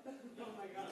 Oh my god.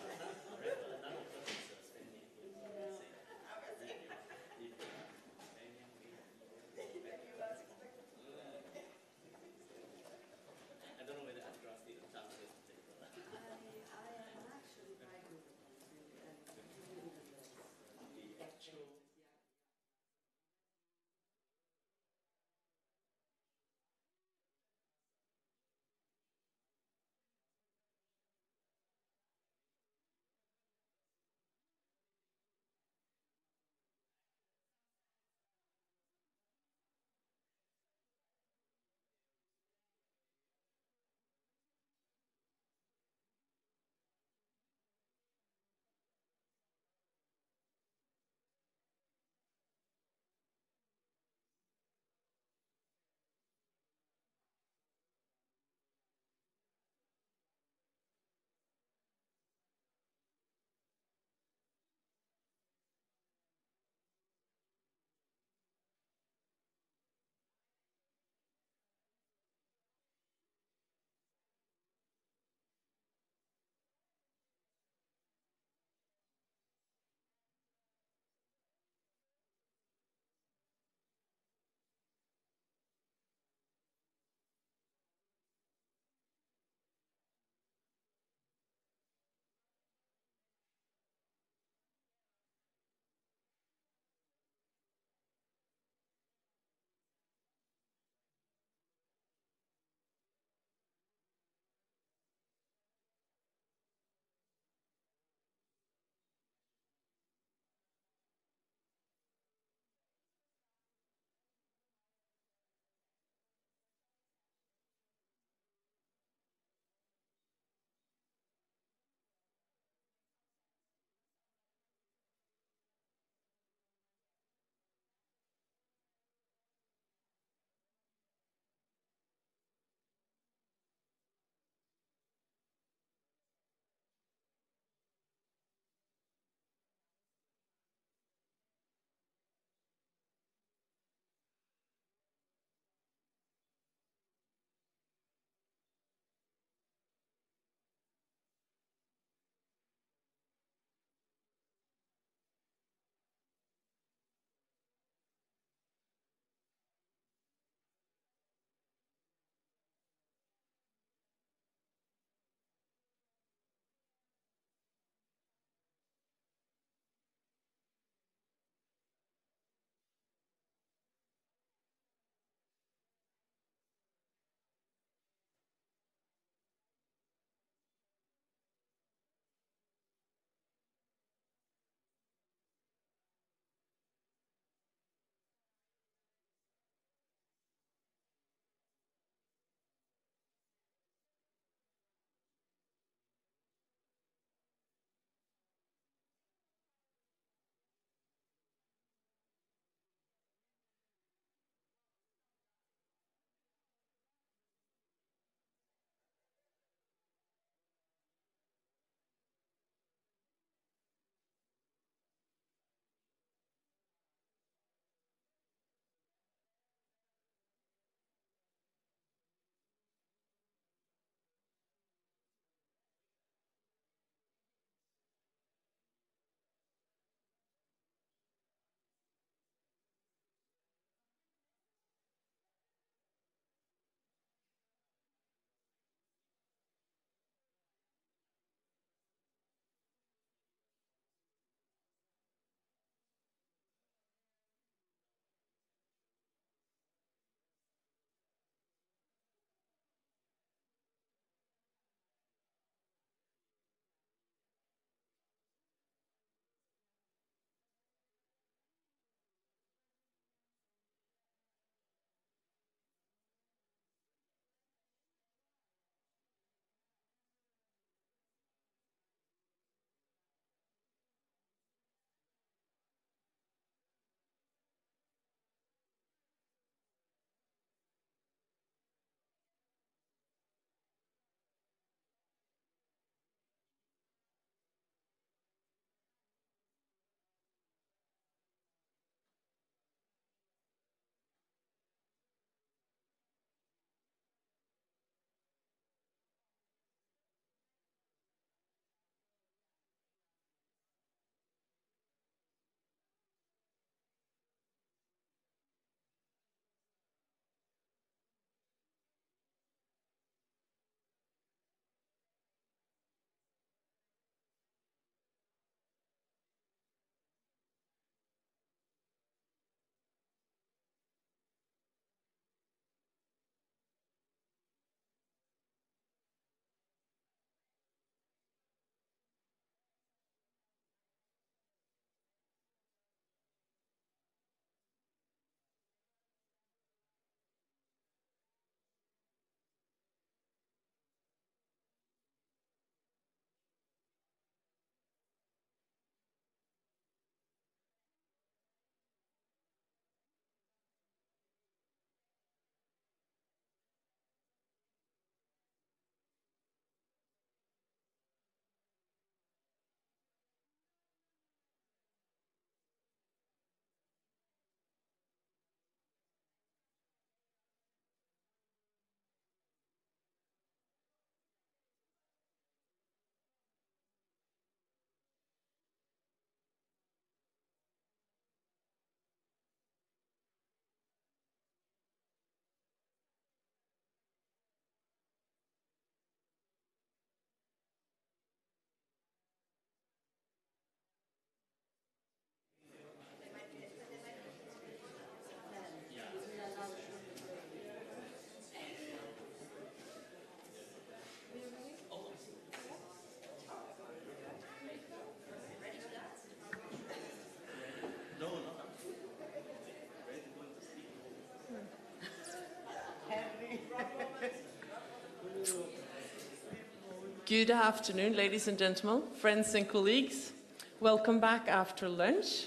Good afternoon, ladies and gentlemen, friends and colleagues. Welcome back after lunch.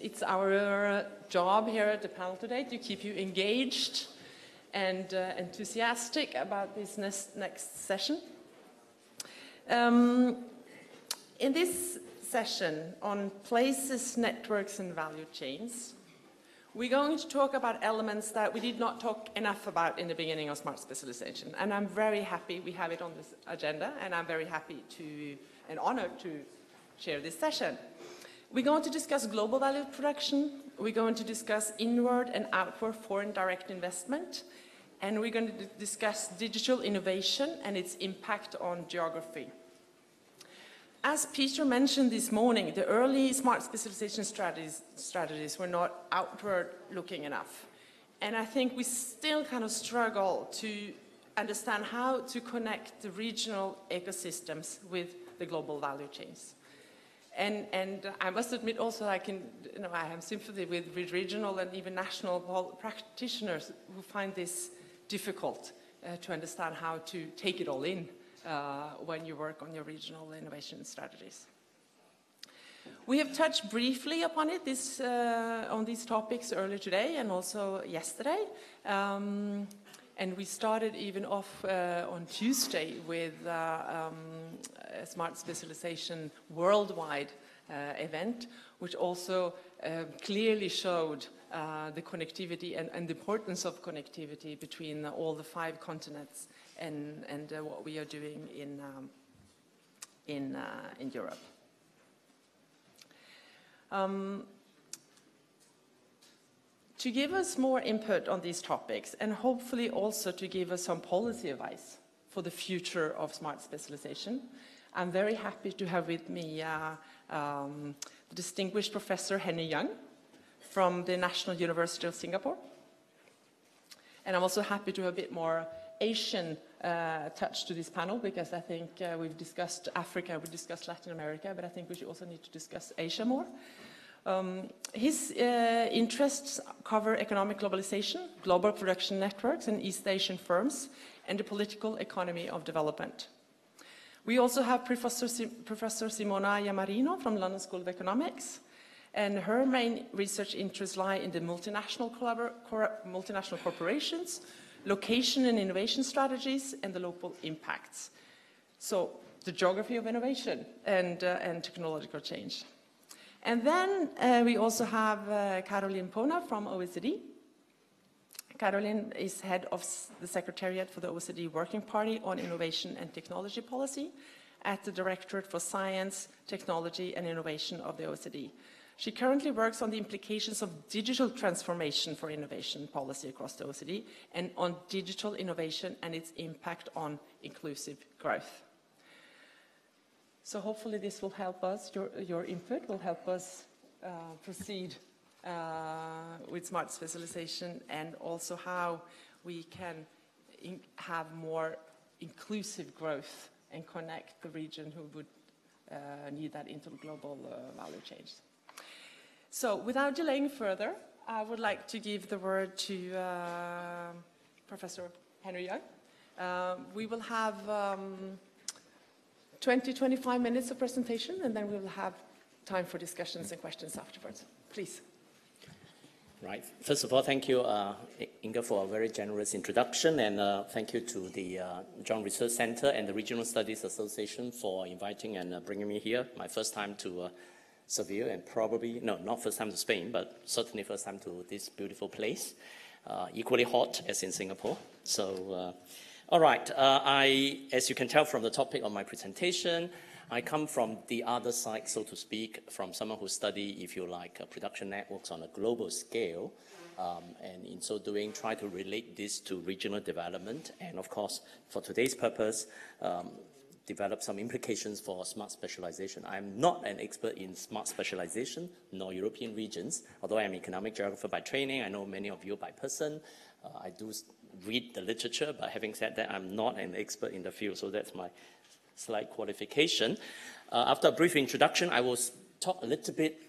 It's our job here at the panel today to keep you engaged and enthusiastic about this next session. In this session on places, networks and value chains, we're going to talk about elements that we did not talk enough about in the beginning of Smart Specialization. And I'm very happy we have it on this agenda, and I'm very happy and honored to share this session. We're going to discuss global value production, we're going to discuss inward and outward foreign direct investment, and we're going to discuss digital innovation and its impact on geography. As Peter mentioned this morning, the early Smart Specialization strategies were not outward looking enough. And I think we still kind of struggle to understand how to connect the regional ecosystems with the global value chains. And I must admit also I have sympathy with regional and even national practitioners who find this difficult to understand how to take it all in when you work on your regional innovation strategies. We have touched briefly upon it on these topics earlier today and also yesterday. And we started even off on Tuesday with a Smart Specialization worldwide event, which also clearly showed the connectivity and the importance of connectivity between all the 5 continents and what we are doing in Europe. To give us more input on these topics and hopefully also to give us some policy advice for the future of Smart Specialization, I'm very happy to have with me the distinguished Professor Henry Young from the National University of Singapore. And I'm also happy to have a bit more Asian touch to this panel, because I think we've discussed Africa, we've discussed Latin America, but I think we should also need to discuss Asia more. His interests cover economic globalization, global production networks and East Asian firms, and the political economy of development. We also have Professor Simona Yamarino from London School of Economics, and her main research interests lie in the multinational corporations, location and innovation strategies, and the local impacts. So the geography of innovation and technological change. And then we also have Caroline Pona from OECD. Caroline is head of the Secretariat for the OECD Working Party on Innovation and Technology Policy at the Directorate for Science, Technology and Innovation of the OECD. She currently works on the implications of digital transformation for innovation policy across the OECD and on digital innovation and its impact on inclusive growth. So hopefully this will help us, your input will help us proceed with Smart Specialization, and also how we can have more inclusive growth and connect the region who would need that into global value chains. So without delaying further, I would like to give the word to Professor Henry Young. We will have 20-25 minutes of presentation, and then we will have time for discussions and questions afterwards. Please. Right. First of all, thank you, Inga, for a very generous introduction, and thank you to the Joint Research Center and the Regional Studies Association for inviting and bringing me here. My first time to Seville, and probably, no, not first time to Spain, but certainly first time to this beautiful place. Equally hot as in Singapore. So, all right, as you can tell from the topic of my presentation, I come from the other side, so to speak, from someone who study, if you like, production networks on a global scale, and in so doing, try to relate this to regional development, and of course, for today's purpose, develop some implications for Smart Specialization. I'm not an expert in Smart Specialization, nor European regions, although I'm an economic geographer by training. I know many of you by person. I do read the literature, but having said that, I'm not an expert in the field, so that's my slight qualification. After a brief introduction, I will talk a little bit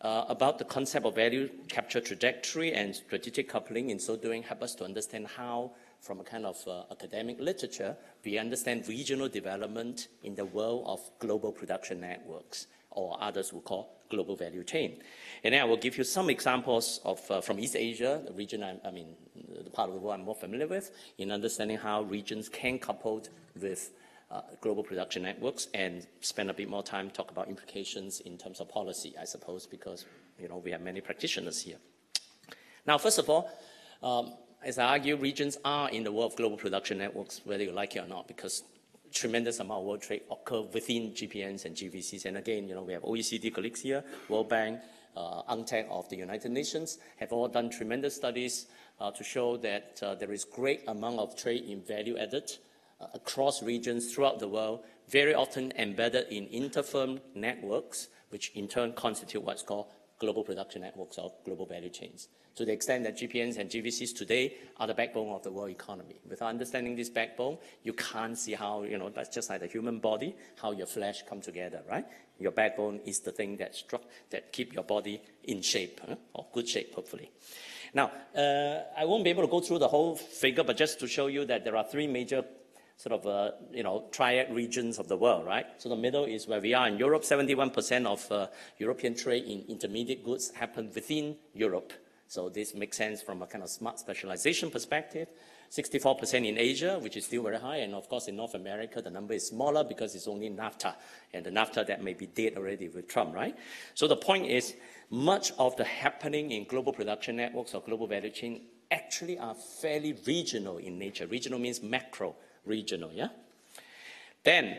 about the concept of value capture trajectory and strategic coupling. In so doing, help us to understand how, from a kind of academic literature, we understand regional development in the world of global production networks, or others will call global value chain. And then I will give you some examples of, from East Asia, the region, the part of the world I'm more familiar with, in understanding how regions can couple with global production networks, and spend a bit more time talk about implications in terms of policy, I suppose, because we have many practitioners here. Now, first of all, as I argue, regions are in the world of global production networks, whether you like it or not, because tremendous amount of world trade occur within GPNs and GVCs. And again, we have OECD colleagues here, World Bank, UNCTAD of the United Nations, have all done tremendous studies to show that there is great amount of trade in value added across regions throughout the world, very often embedded in inter-firm networks, which in turn constitute what's called global production networks or global value chains. To the extent that GPNs and GVCs today are the backbone of the world economy. Without understanding this backbone, you can't see how, that's just like the human body, how your flesh come together, right? Your backbone is the thing that keep your body in shape, or good shape, hopefully. Now, I won't be able to go through the whole figure, but just to show you that there are three major sort of, triad regions of the world, right? So the middle is where we are in Europe. 71% of European trade in intermediate goods happen within Europe. So this makes sense from a kind of smart specialization perspective. 64% in Asia, which is still very high. And of course, in North America, the number is smaller because it's only NAFTA. And the NAFTA that may be dead already with Trump, right? So the point is, much of the happening in global production networks or global value chain actually are fairly regional in nature. Regional means macro regional, yeah? Then,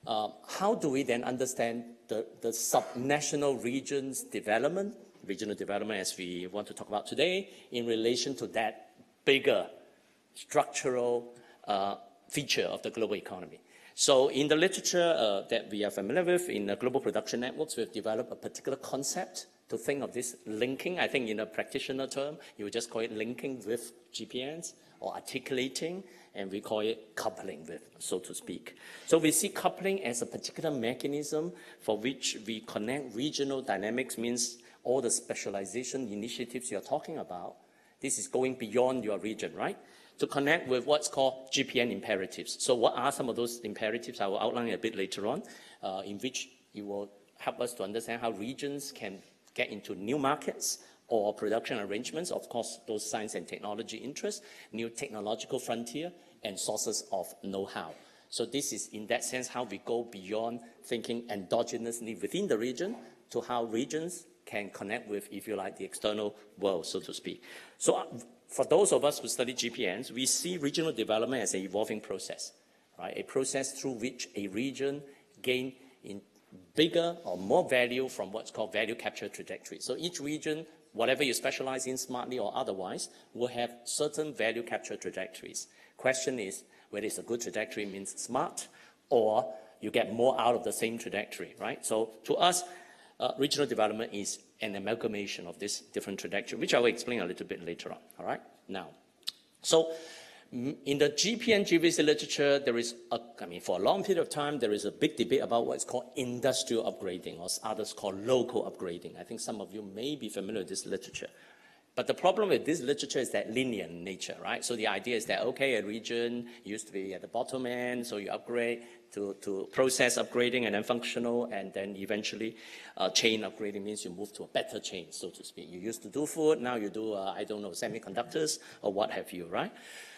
how do we then understand the subnational regions development, regional development as we want to talk about today, in relation to that bigger structural feature of the global economy? So in the literature that we are familiar with, in the global production networks, we've developed a particular concept to think of this linking. I think in a practitioner term, you would just call it linking with GPNs, or articulating, and we call it coupling with, so to speak. So we see coupling as a particular mechanism for which we connect regional dynamics, means all the specialization initiatives you're talking about. This is going beyond your region, right? To connect with what's called GPN imperatives. So what are some of those imperatives? I will outline a bit later on, in which it will help us to understand how regions can get into new markets or production arrangements, of course, those science and technology interests, new technological frontier, and sources of know-how. So this is, in that sense, how we go beyond thinking endogenously within the region to how regions can connect with, if you like, the external world, so to speak. So for those of us who study GPNs, we see regional development as an evolving process, right? A process through which a region gains in bigger or more value from what's called value capture trajectory. So each region, whatever you specialize in smartly or otherwise, will have certain value capture trajectories. Question is whether it's a good trajectory means smart, or you get more out of the same trajectory, right? So to us, regional development is an amalgamation of this different trajectory, which I will explain a little bit later on, all right? Now, so in the GPN GVC literature, there is, for a long period of time, there is a big debate about what's called industrial upgrading, or others call local upgrading. I think some of you may be familiar with this literature. But the problem with this literature is that linear in nature, right? So the idea is that, okay, a region used to be at the bottom end, so you upgrade to process upgrading and then functional, and then eventually chain upgrading means you move to a better chain, so to speak. You used to do food, now you do, semiconductors or what have you, right?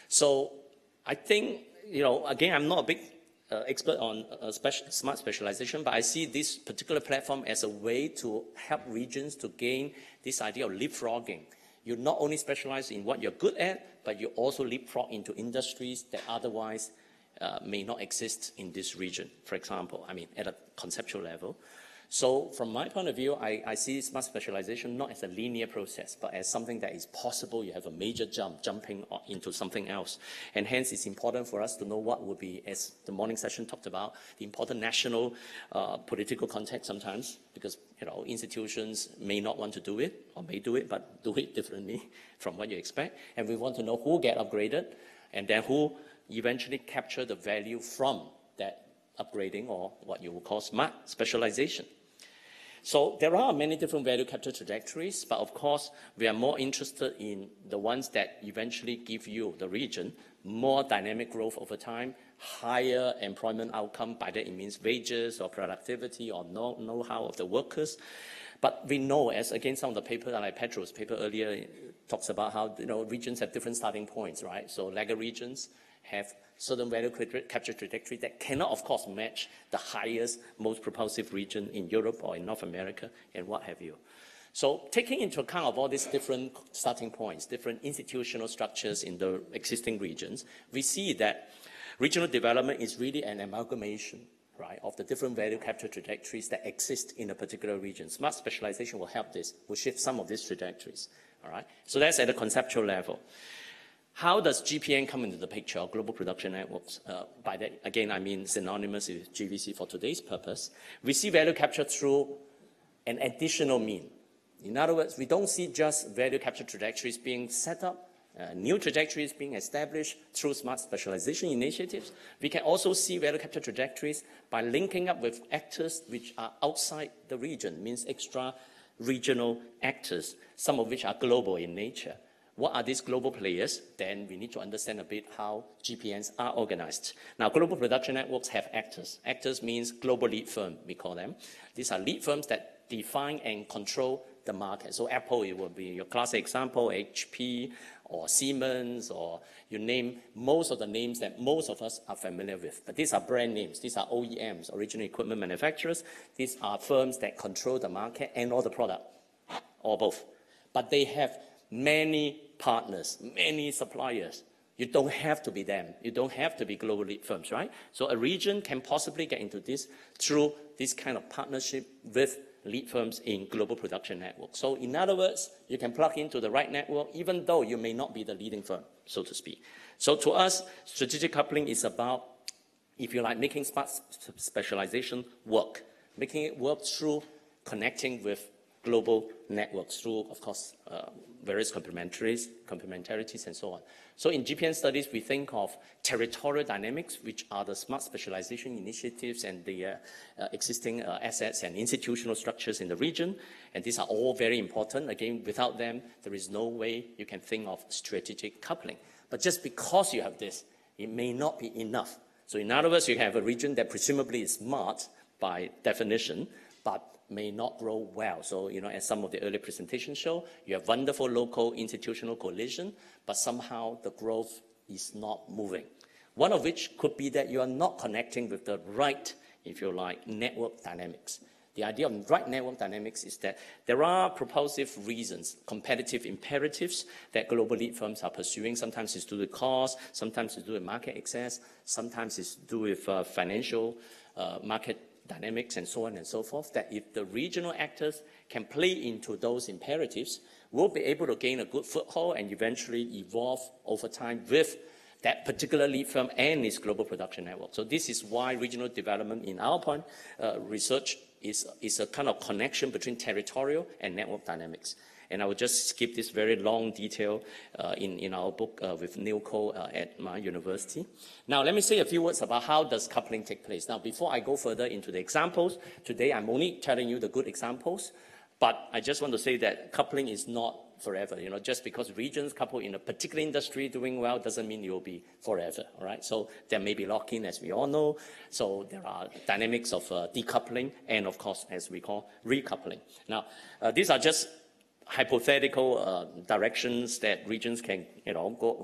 So I think, again, I'm not a big expert on smart specialization, but I see this particular platform as a way to help regions to gain this idea of leapfrogging. You not only specialize in what you're good at, but you also leapfrog into industries that otherwise may not exist in this region, for example, at a conceptual level. So from my point of view, I see smart specialization not as a linear process, but as something that is possible. You have a major jumping into something else. And hence, it's important for us to know what would be, as the morning session talked about, the important national political context sometimes, because institutions may not want to do it, or may do it, but do it differently from what you expect. And we want to know who get upgraded, and then who eventually capture the value from that upgrading, or what you will call smart specialization. So there are many different value capture trajectories, but of course, we are more interested in the ones that eventually give you, the region, more dynamic growth over time, higher employment outcome. By that it means wages or productivity or know-how of the workers. But we know, as again some of the paper, like Pedro's paper earlier, talks about how regions have different starting points, right? So laggard regions have certain value capture trajectory that cannot, of course, match the highest, most propulsive region in Europe or in North America and what have you. So taking into account of all these different starting points, different institutional structures in the existing regions, we see that regional development is really an amalgamation, right, of the different value capture trajectories that exist in a particular region. Smart specialization will help this, will shift some of these trajectories, all right? So that's at a conceptual level. How does GPN come into the picture, or global production networks? By that, again, I mean synonymous with GVC for today's purpose. We see value capture through an additional mean. In other words, we don't see just value capture trajectories being set up, new trajectories being established through smart specialization initiatives. We can also see value capture trajectories by linking up with actors which are outside the region, means extra regional actors, some of which are global in nature. What are these global players? Then we need to understand a bit how GPNs are organized. Now, global production networks have actors. Actors means global lead firm, we call them. These are lead firms that define and control the market. So Apple, it will be your classic example, HP or Siemens, or you name most of the names that most of us are familiar with. But these are brand names. These are OEMs, original equipment manufacturers. These are firms that control the market and all the product, or both. But they have many partners, many suppliers. You don't have to be them. You don't have to be global lead firms, right? So a region can possibly get into this through this kind of partnership with lead firms in global production networks. So in other words, you can plug into the right network even though you may not be the leading firm, so to speak. So to us, strategic coupling is about, if you like, making smart specialization work, making it work through connecting with global networks through, of course, various complementarities and so on. So in GPN studies, we think of territorial dynamics, which are the smart specialization initiatives and the existing assets and institutional structures in the region. And these are all very important. Again, without them, there is no way you can think of strategic coupling. But just because you have this, it may not be enough. So in other words, you have a region that presumably is smart by definition, but may not grow well. So, as some of the earlier presentations show, you have wonderful local institutional coalition, but somehow the growth is not moving. One of which could be that you are not connecting with the right, if you like, network dynamics. The idea of right network dynamics is that there are propulsive reasons, competitive imperatives that global lead firms are pursuing. Sometimes it's to do with cost, sometimes it's to do with market access, sometimes it's to do with financial market dynamics and so on and so forth, that if the regional actors can play into those imperatives, we'll be able to gain a good foothold and eventually evolve over time with that particular lead firm and its global production network. So this is why regional development, in our point, research is a kind of connection between territorial and network dynamics. And I will just skip this very long detail in our book with Nilco at my university. Now, let me say a few words about how does coupling take place. Now, before I go further into the examples, today I'm only telling you the good examples, but I just want to say that coupling is not forever. Just because regions couple in a particular industry doing well doesn't mean it will be forever, all right? So there may be lock-in, as we all know. So there are dynamics of decoupling and, of course, as we call, recoupling. Now, these are just hypothetical directions that regions can,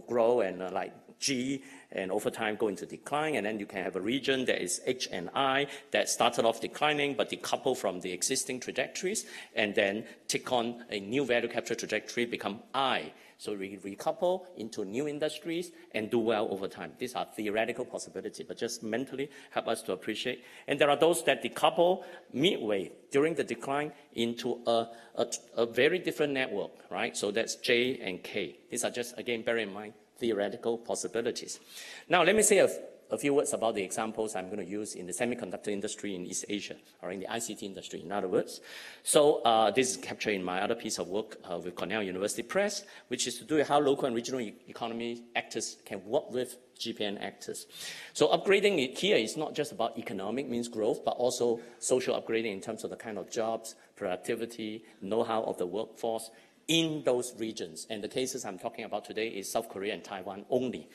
grow and like G, and over time go into decline, and then you can have a region that is H and I that started off declining but decouple from the existing trajectories, and then take on a new value capture trajectory, become I. So we recouple into new industries and do well over time. These are theoretical possibilities, but just mentally help us to appreciate. And there are those that decouple midway during the decline into a very different network, right? So that's J and K. These are just, again, bear in mind, theoretical possibilities. Now, let me say a few words about the examples I'm going to use in the semiconductor industry in East Asia, or in the ICT industry, in other words. So this is captured in my other piece of work with Cornell University Press, which is to do with how local and regional economy actors can work with GPN actors. So upgrading it here is not just about economic means growth, but also social upgrading in terms of the kind of jobs, productivity, know-how of the workforce in those regions. And the cases I'm talking about today is South Korea and Taiwan only.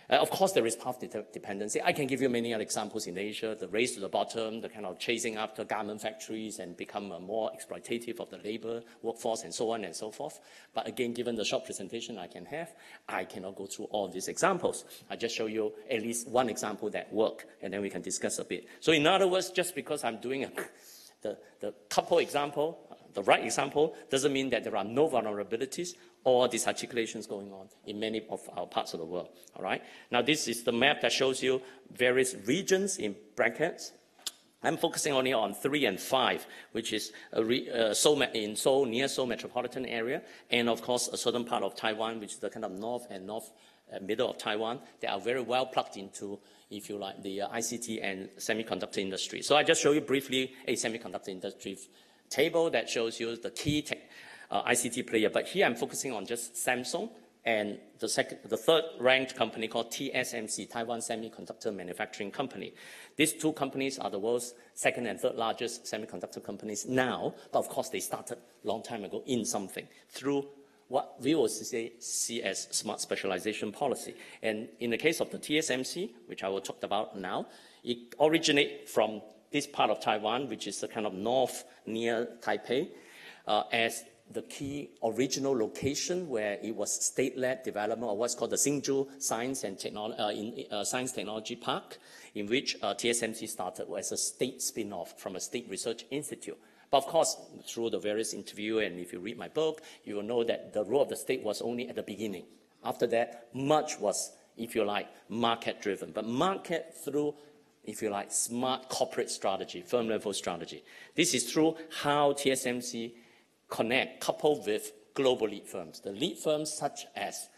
Of course, there is path dependency. I can give you many other examples in Asia, the race to the bottom, the kind of chasing after garment factories and become more exploitative of the labor workforce and so on and so forth. But again, given the short presentation I can have, I cannot go through all these examples. I just show you at least one example that works, and then we can discuss a bit. So in other words, just because I'm doing the couple example, the right example, doesn't mean that there are no vulnerabilities or disarticulations going on in many of our parts of the world, all right? Now, this is the map that shows you various regions in brackets. I'm focusing only on 3 and 5, which is in Seoul, near Seoul metropolitan area, and of course, a certain part of Taiwan, which is the kind of north and middle of Taiwan. They are very well plugged into, if you like, the ICT and semiconductor industry. So I just show you briefly a semiconductor industry table that shows you the key ICT player, but here I'm focusing on just Samsung and the third ranked company called TSMC, Taiwan Semiconductor Manufacturing Company. These two companies are the world's second and third largest semiconductor companies now, but of course they started a long time ago in something through what we will see as smart specialization policy. And in the case of the TSMC, which I will talk about now, it originates from this part of Taiwan, which is the kind of north near Taipei, as the key original location where it was state-led development of what's called the Hsinchu Science and Technology Park, in which TSMC started as a state spin-off from a state research institute. But of course, through the various interviews, and if you read my book, you will know that the role of the state was only at the beginning. After that, much was, if you like, market-driven, but market through, if you like, smart corporate strategy, firm-level strategy. This is through how TSMC coupled with global lead firms. The lead firms such as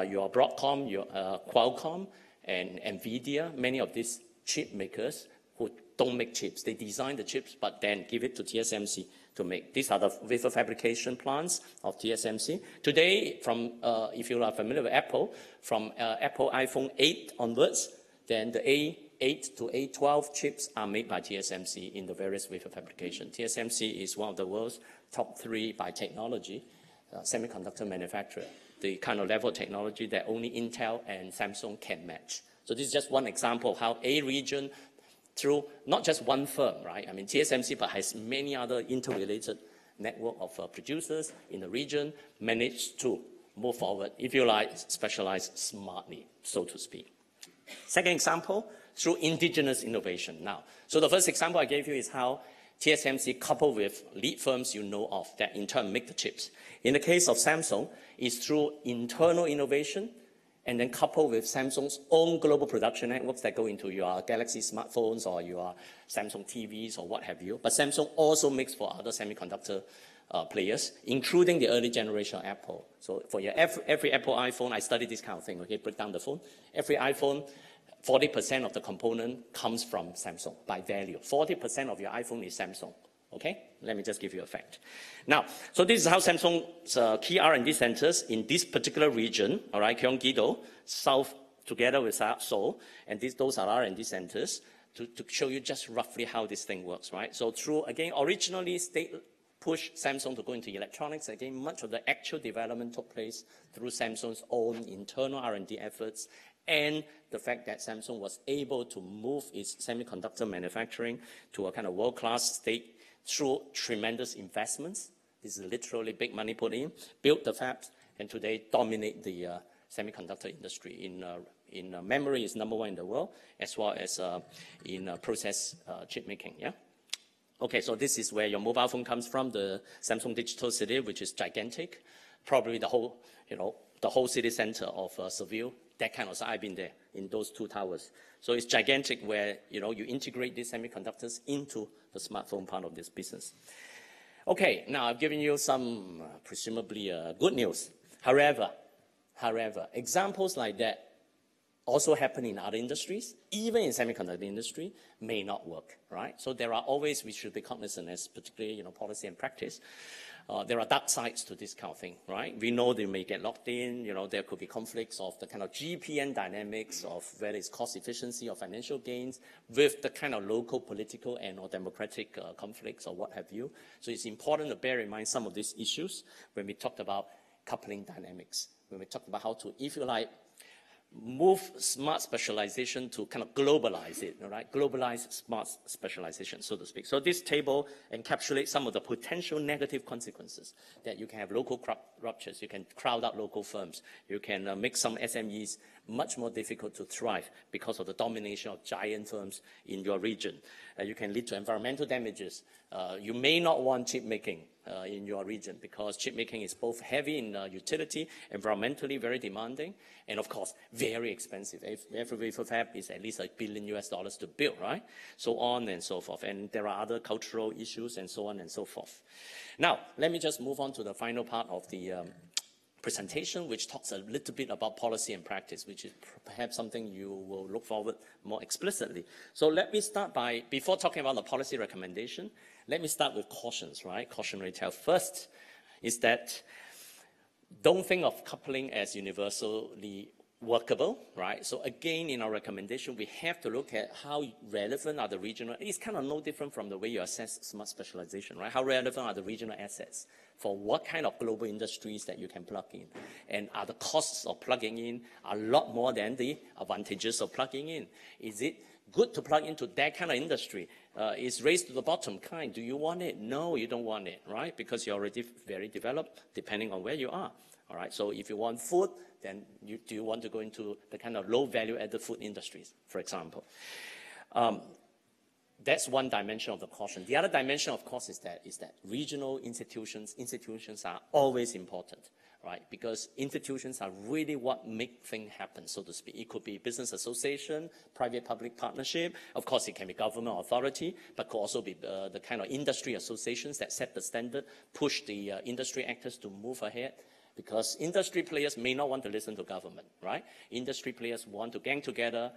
your Broadcom, your Qualcomm, and NVIDIA, many of these chip makers who don't make chips. They design the chips, but then give it to TSMC to make. These are the wafer fabrication plants of TSMC. Today, from if you are familiar with Apple, from Apple iPhone 8 onwards, then the A8 to A12 chips are made by TSMC in the various wafer fabrication. TSMC is one of the world's top 3 by technology semiconductor manufacturer, the kind of level of technology that only Intel and Samsung can match. So this is just one example of how a region, through not just one firm, right? I mean, TSMC, but has many other interrelated network of producers in the region, managed to move forward, if you like, specialize smartly, so to speak. Second example, through indigenous innovation. Now, so the first example I gave you is how TSMC coupled with lead firms you know of that in turn make the chips. In the case of Samsung, it's through internal innovation and then coupled with Samsung's own global production networks that go into your Galaxy smartphones or your Samsung TVs or what have you. But Samsung also makes for other semiconductor players, including the early generation of Apple. So for your every Apple iPhone, I studied this kind of thing, okay, break down the phone. Every iPhone, 40% of the component comes from Samsung by value. 40% of your iPhone is Samsung, okay? Let me just give you a fact. Now, so this is how Samsung's key R&D centers in this particular region, all right, Gyeonggi-do, south, together with Seoul, and those are R&D centers to show you just roughly how this thing works, right? So through, again, originally state push Samsung to go into electronics. Again, much of the actual development took place through Samsung's own internal R&D efforts and the fact that Samsung was able to move its semiconductor manufacturing to a kind of world-class state through tremendous investments. This is literally big money put in, built the fabs, and today dominate the semiconductor industry. In memory is #1 in the world, as well as in process chip making, yeah? Okay, so this is where your mobile phone comes from, the Samsung Digital City, which is gigantic. Probably the whole, the whole city center of Seville, that kind of size. I've been there in those 2 towers. So it's gigantic where, you integrate these semiconductors into the smartphone part of this business. Okay, now I've given you some presumably good news. However, examples like that also happen in other industries, even in semiconductor industry, may not work, right? So there are always, we should be cognizant as particularly, policy and practice. There are dark sides to this kind of thing, right? We know they may get locked in, there could be conflicts of the kind of GPN dynamics of whether it's cost efficiency or financial gains with the kind of local political and or democratic conflicts or what have you. So it's important to bear in mind some of these issues when we talk about coupling dynamics, when we talk about how to, if you like, move smart specialization to kind of globalize it, right? Globalize smart specialization, so to speak. So this table encapsulates some of the potential negative consequences that you can have local ruptures, you can crowd out local firms, you can make some SMEs much more difficult to thrive because of the domination of giant firms in your region. You can lead to environmental damages. You may not want chip making in your region because chip making is both heavy in utility, environmentally very demanding, and of course, very expensive. Every wafer fab is at least $1 billion to build, right? So on and so forth. And there are other cultural issues and so on and so forth. Now, let me just move on to the final part of the presentation, which talks a little bit about policy and practice, which is perhaps something you will look forward more explicitly. So let me start by, before talking about the policy recommendation, let me start with cautions, right? Cautionary tale. First is that don't think of coupling as universally workable, right? So again, in our recommendation, we have to look at how relevant are the regional, it's kind of no different from the way you assess smart specialization, right? How relevant are the regional assets for what kind of global industries that you can plug in? And are the costs of plugging in a lot more than the advantages of plugging in? Is it good to plug into that kind of industry? Is race to the bottom kind? Do you want it? No, you don't want it, right? Because you're already very developed, depending on where you are. All right, so if you want food, then do you want to go into the kind of low value added food industries, for example? That's one dimension of the caution. The other dimension, of course, is that regional institutions are always important, right? Because institutions are really what make things happen, so to speak. It could be business association, private-public partnership. Of course, it can be government authority, but could also be the kind of industry associations that set the standard, push the industry actors to move ahead. Because industry players may not want to listen to government, right? Industry players want to gang together,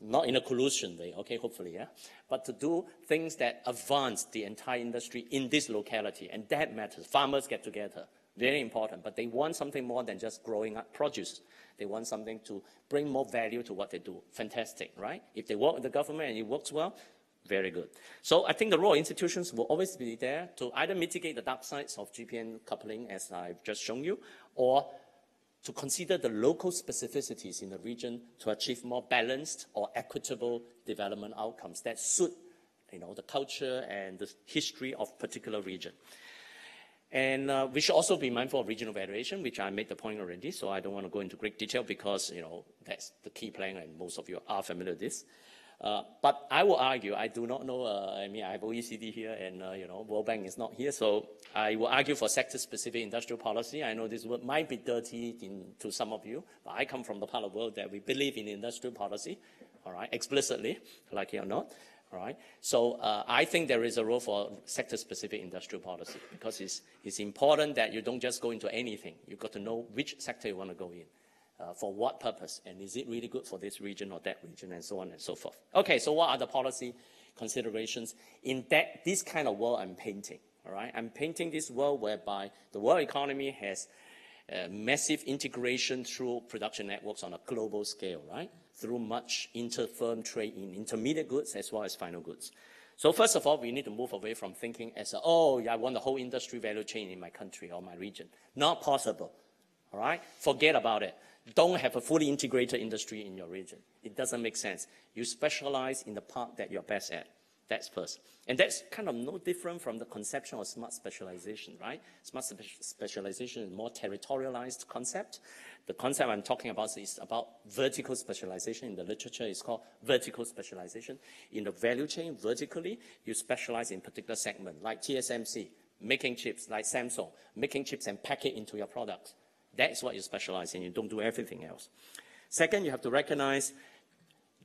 not in a collusion way, okay, hopefully, yeah? But to do things that advance the entire industry in this locality, and that matters. Farmers get together, very important, but they want something more than just growing up produce. They want something to bring more value to what they do. Fantastic, right? If they work with the government and it works well, very good. So I think the role of institutions will always be there to either mitigate the dark sides of GPN coupling, as I've just shown you, or to consider the local specificities in the region to achieve more balanced or equitable development outcomes that suit, the culture and the history of particular region. And we should also be mindful of regional variation, which I made the point already, so I don't want to go into great detail because, that's the key plank and most of you are familiar with this. But I will argue, I do not know, I have OECD here and, World Bank is not here, so I will argue for sector-specific industrial policy. I know this word might be dirty to some of you, but I come from the part of the world that we believe in industrial policy, all right, explicitly, like it or not, all right. So I think there is a role for sector-specific industrial policy because it's important that you don't just go into anything. You've got to know which sector you want to go in. For what purpose, and is it really good for this region or that region, and so on and so forth. Okay, so what are the policy considerations in this kind of world I'm painting, all right? I'm painting this world whereby the world economy has massive integration through production networks on a global scale, right? Through much inter-firm trade in intermediate goods as well as final goods. So first of all, we need to move away from thinking as, I want the whole industry value chain in my country or my region. Not possible, all right? Forget about it. Don't have a fully integrated industry in your region. It doesn't make sense. You specialize in the part that you're best at. That's first. And that's kind of no different from the conception of smart specialization, right? Smart specialization is a more territorialized concept. The concept I'm talking about is about vertical specialization. In the literature, it's called vertical specialization. In the value chain, vertically, you specialize in particular segment, like TSMC, making chips, like Samsung, making chips and pack it into your products. That's what you specialize in. You don't do everything else. Second, you have to recognize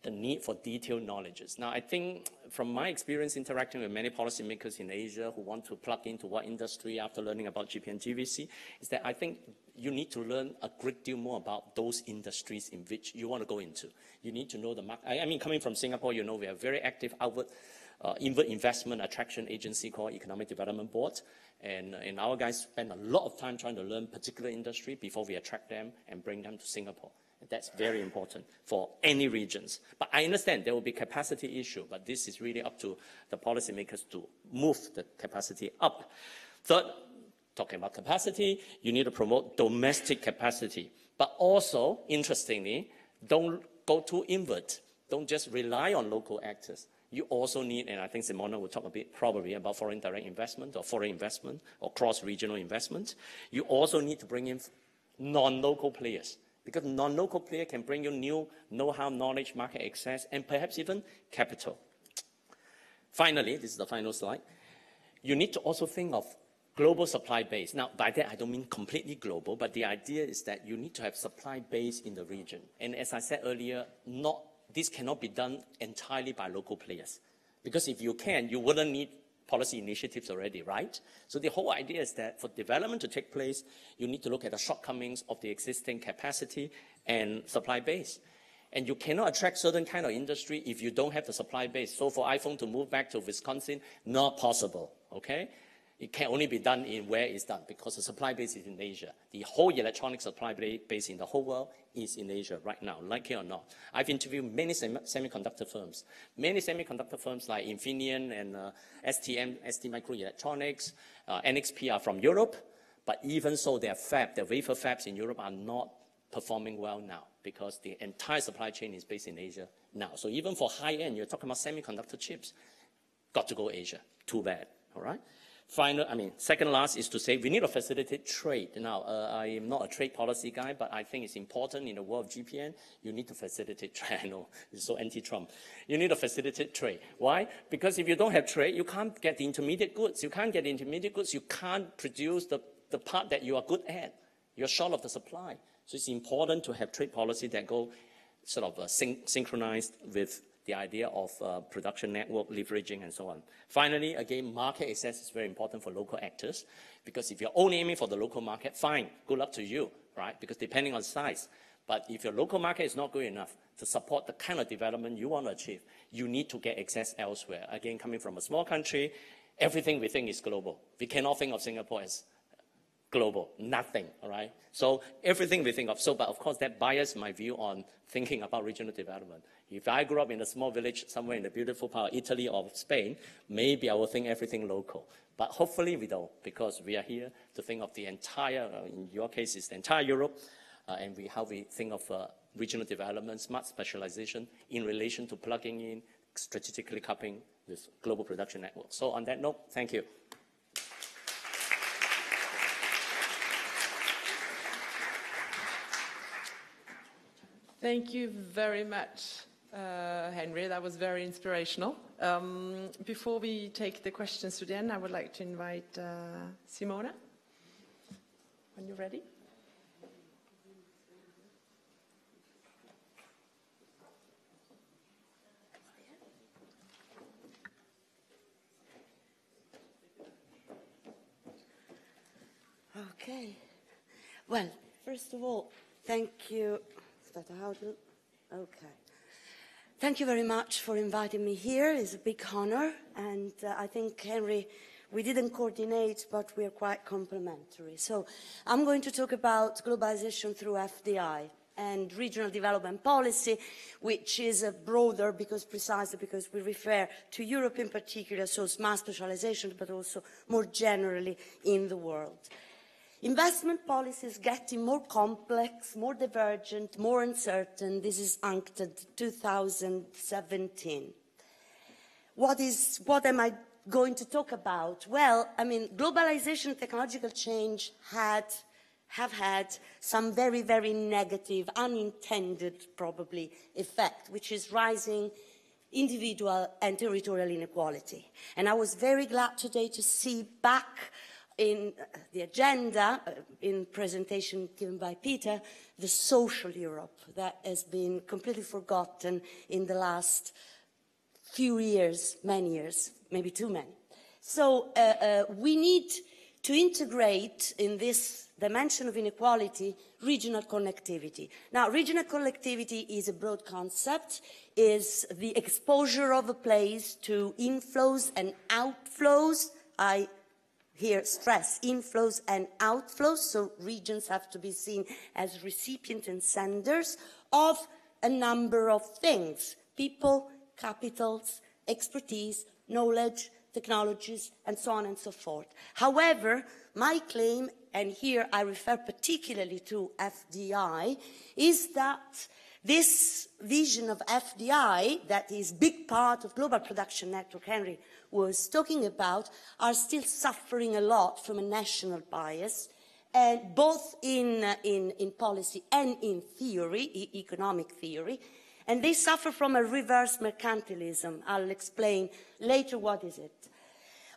the need for detailed knowledges. Now, I think from my experience interacting with many policymakers in Asia who want to plug into what industry after learning about GP and GVC, is that I think you need to learn a great deal more about those industries in which you want to go into. You need to know the market. I mean, coming from Singapore, you know, we have a very active inward investment attraction agency called Economic Development Board. And our guys spend a lot of time trying to learn particular industry before we attract them and bring them to Singapore. That's very important for any regions. But I understand there will be capacity issue, but this is really up to the policymakers to move the capacity up. Third, talking about capacity, you need to promote domestic capacity. But also, interestingly, don't go too inward. Don't just rely on local actors. You also need, and I think Simona will talk a bit probably about foreign direct investment or foreign investment or cross-regional investment. You also need to bring in non-local players, because non-local player can bring you new know-how, knowledge, market access, and perhaps even capital. Finally, this is the final slide, you need to also think of global supply base. Now, by that, I don't mean completely global, but the idea is that you need to have supply base in the region. And as I said earlier, this cannot be done entirely by local players. Because if you can, you wouldn't need policy initiatives already, right? So the whole idea is that for development to take place, you need to look at the shortcomings of the existing capacity and supply base. And you cannot attract certain kind of industry if you don't have the supply base. So for iPhone to move back to Wisconsin, not possible, okay? It can only be done in where it's done, because the supply base is in Asia. The whole electronic supply base in the whole world is in Asia right now, like it or not. I've interviewed many semiconductor firms. Many semiconductor firms like Infineon and ST Microelectronics, NXP are from Europe, but even so, their wafer fabs in Europe are not performing well now, because the entire supply chain is based in Asia now. So even for high-end, you're talking about semiconductor chips, got to go Asia. Too bad, all right? Second last is to say we need to facilitate trade. Now, I am not a trade policy guy, but I think it's important in the world of GPN, you need to facilitate trade. I know, it's so anti-Trump. You need to facilitate trade. Why? Because if you don't have trade, you can't get the intermediate goods. You can't get the intermediate goods, you can't produce the part that you are good at. You're short of the supply. So it's important to have trade policy that go sort of synchronized with the idea of production network leveraging and so on. Finally, again, market access is very important for local actors, because if you're only aiming for the local market, fine, good luck to you, right? Because depending on size. But if your local market is not good enough to support the kind of development you want to achieve, you need to get access elsewhere. Again, coming from a small country, everything we think is global. We cannot think of Singapore as global, nothing, all right? So everything we think of, but of course that biases my view on thinking about regional development. If I grew up in a small village somewhere in the beautiful part of Italy or Spain, maybe I will think everything local. But hopefully we don't, because we are here to think of the entire, in your case it's the entire Europe, and how we think of regional development, smart specialization in relation to plugging in, strategically coupling with global production networks. So on that note, thank you. Thank you very much, Henry. That was very inspirational. Before we take the questions to the end, I would like to invite Simona, when you're ready. Okay. Well, first of all, thank you. Okay. Thank you very much for inviting me here. It's a big honor, and I think, Henry, we didn't coordinate, but we're quite complementary. So I'm going to talk about globalization through FDI and regional development policy, which is broader precisely because we refer to Europe in particular, so smart specialization, but also more generally in the world. Investment policy is getting more complex, more divergent, more uncertain. This is UNCTAD 2017. What am I going to talk about? Well, globalization and technological change have had some very, very negative, unintended, probably, effect, which is rising individual and territorial inequality. And I was very glad today to see back in the agenda, in presentation given by Peter, the social Europe that has been completely forgotten in the last few years, many years, maybe too many. So we need to integrate in this dimension of inequality regional connectivity. Now, regional connectivity is a broad concept, is the exposure of a place to inflows and outflows. I here stress inflows and outflows, so regions have to be seen as recipients and senders of a number of things: people, capitals, expertise, knowledge, technologies, and so on and so forth. However, my claim, and here I refer particularly to FDI, is that this vision of FDI, that is big part of global production network Henry was talking about, are still suffering a lot from a national bias, and both in policy and in theory, economic theory, and they suffer from a reverse mercantilism. I'll explain later what is it.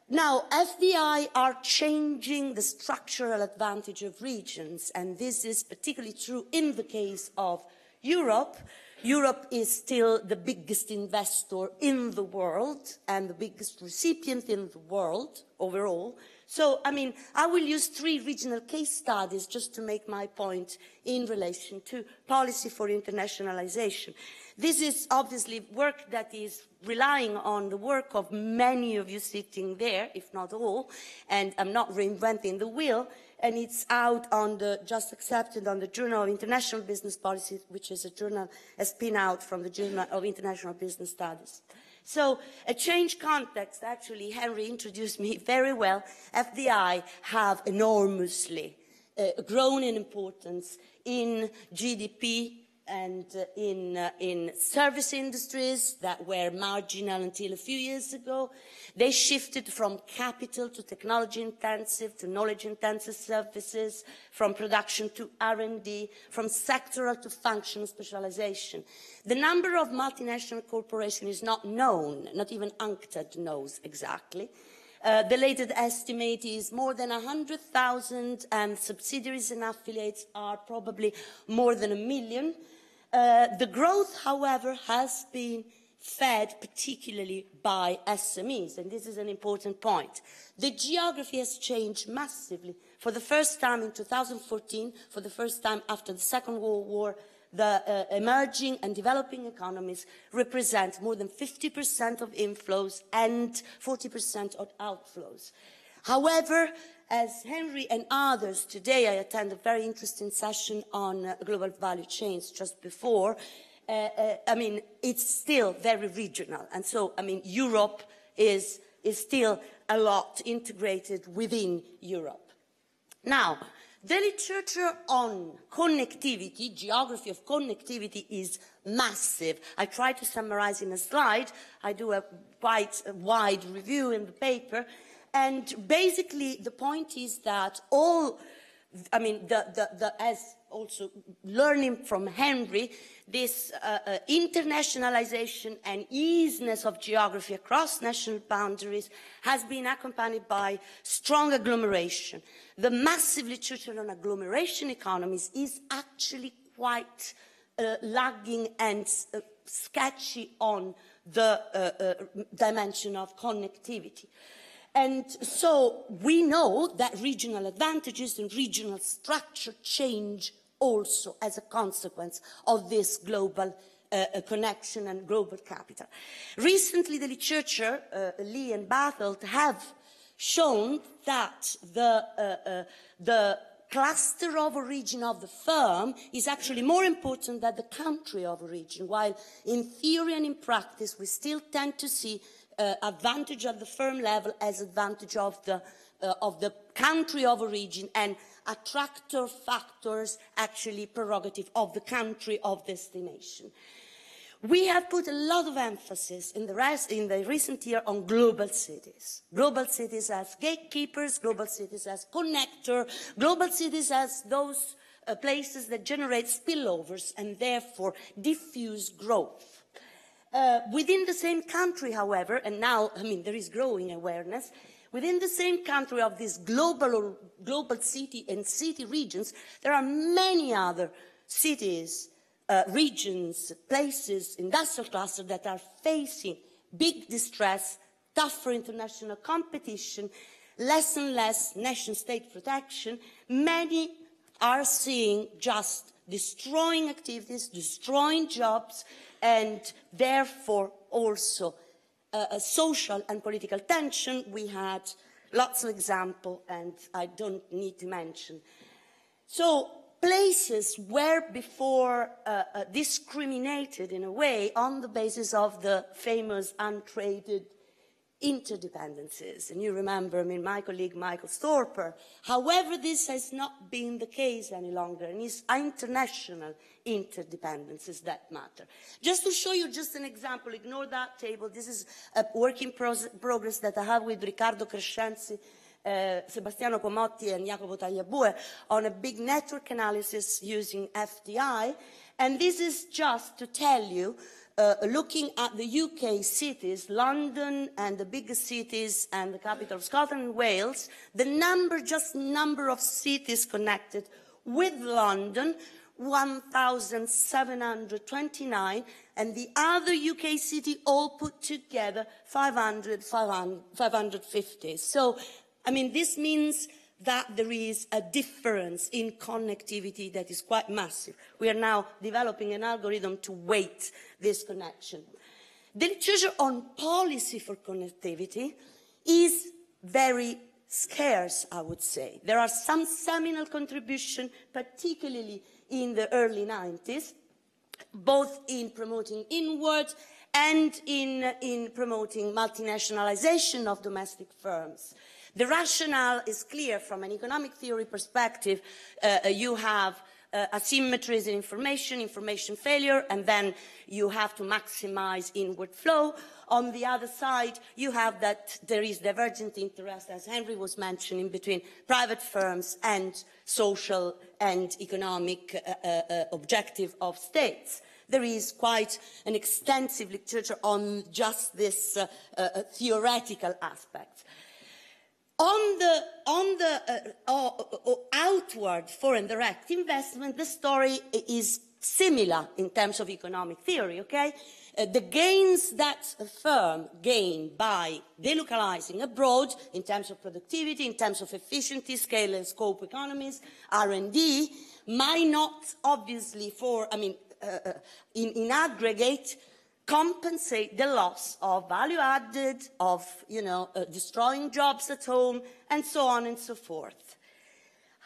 Now, FDI are changing the structural advantage of regions, and this is particularly true in the case of Europe. Europe is still the biggest investor in the world and the biggest recipient in the world overall. So, I mean, I will use 3 regional case studies just to make my point in relation to policy for internationalization. This is obviously work that is relying on the work of many of you sitting there, if not all, and I'm not reinventing the wheel, and it's out on the, just accepted on the Journal of International Business Policy, which is a journal, a spin-out from the Journal of International Business Studies. So, a change context, actually, Henry introduced me very well. FDI have enormously grown in importance in GDP and in service industries that were marginal until a few years ago. They shifted from capital to technology-intensive, to knowledge-intensive services, from production to R&D, from sectoral to functional specialization. The number of multinational corporations is not known, not even UNCTAD knows exactly. The latest estimate is more than 100,000, and subsidiaries and affiliates are probably more than 1 million. The growth, however, has been fed particularly by SMEs, and this is an important point. The geography has changed massively. For the first time in 2014, for the first time after the Second World War, the emerging and developing economies represent more than 50% of inflows and 40% of outflows. However, as Henry and others, today I attended a very interesting session on global value chains just before. I mean, it's still very regional. And so, I mean, Europe is still a lot integrated within Europe. Now, the literature on connectivity, geography of connectivity, is massive. I try to summarize in a slide. I do a quite wide review in the paper. And basically, the point is that as also learning from Henry, this internationalization and easiness of geography across national boundaries has been accompanied by strong agglomeration. The massive literature on agglomeration economies is actually quite lagging and sketchy on the dimension of connectivity. And so we know that regional advantages and regional structure change also as a consequence of this global connection and global capital. Recently, the literature, Lee and Bartelt, have shown that the cluster of origin of the firm is actually more important than the country of origin, while in theory and in practice we still tend to see advantage at the firm level as advantage of the country of origin, and attractor factors actually prerogative of the country of destination. We have put a lot of emphasis in the recent year on global cities. Global cities as gatekeepers, global cities as connector, global cities as those places that generate spillovers and therefore diffuse growth. Within the same country, however, and now, I mean, there is growing awareness, within the same country of this global city and city regions, there are many other cities, regions, places, industrial clusters that are facing big distress, tougher international competition, less and less nation-state protection. Many are seeing just destroying activities, destroying jobs, and therefore also a social and political tension. We had lots of examples, and I don't need to mention. So places were before discriminated in a way on the basis of the famous untraded interdependencies. And you remember, I mean, my colleague Michael Storper. However, this has not been the case any longer, and it's international interdependencies that matter. Just to show you just an example, ignore that table. This is a work in progress that I have with Riccardo Crescenzi, Sebastiano Comotti and Jacopo Tagliabue on a big network analysis using FDI. And this is just to tell you, looking at the UK cities, London and the biggest cities and the capital of Scotland and Wales, the number of cities connected with London, 1,729, and the other UK city all put together 550. So, I mean, this means that there is a difference in connectivity that is quite massive. We are now developing an algorithm to weight this connection. The literature on policy for connectivity is very scarce, I would say. There are some seminal contributions, particularly in the early 90s, both in promoting inward and in promoting multinationalization of domestic firms. The rationale is clear from an economic theory perspective. You have asymmetries in information failure, and then you have to maximize inward flow. On the other side, you have that there is divergent interest, as Henry was mentioning, between private firms and social and economic objective of states. There is quite an extensive literature on just this theoretical aspect. On the outward foreign direct investment, the story is similar in terms of economic theory, okay? The gains that a firm gain by delocalizing abroad in terms of productivity, in terms of efficiency, scale and scope economies, R&D, might not obviously in aggregate compensate the loss of value added, of, destroying jobs at home, and so on and so forth.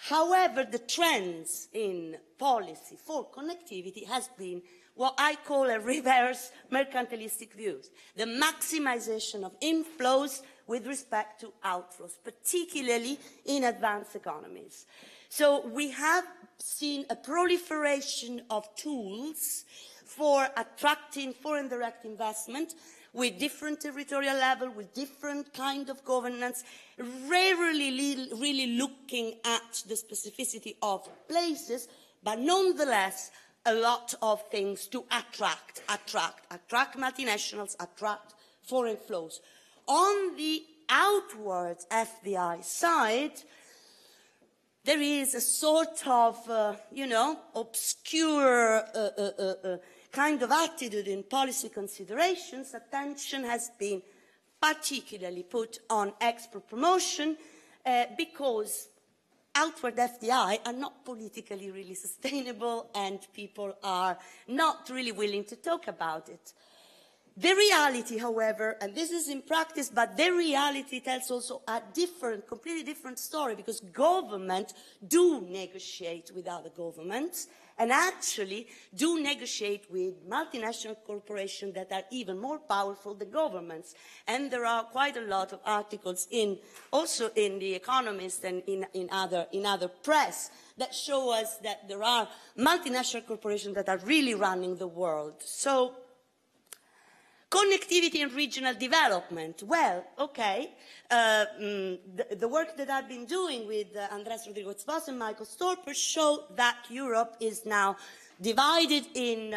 However, the trends in policy for connectivity has been what I call a reverse mercantilistic view, the maximization of inflows with respect to outflows, particularly in advanced economies. So we have seen a proliferation of tools for attracting foreign direct investment with different territorial level, with different kind of governance, rarely really looking at the specificity of places, but nonetheless a lot of things to attract multinationals, attract foreign flows. On the outward FDI side, there is a sort of, obscure kind of attitude in policy considerations. Attention has been particularly put on export promotion because outward FDI are not politically really sustainable and people are not really willing to talk about it. The reality, however, and this is in practice, but the reality tells also a completely different story, because governments do negotiate with other governments and actually do negotiate with multinational corporations that are even more powerful than governments. And there are quite a lot of articles also in The Economist and in other press that show us that there are multinational corporations that are really running the world. So, connectivity and regional development. Well, okay, the work that I've been doing with Andrés Rodríguez-Vaz and Michael Storper show that Europe is now divided in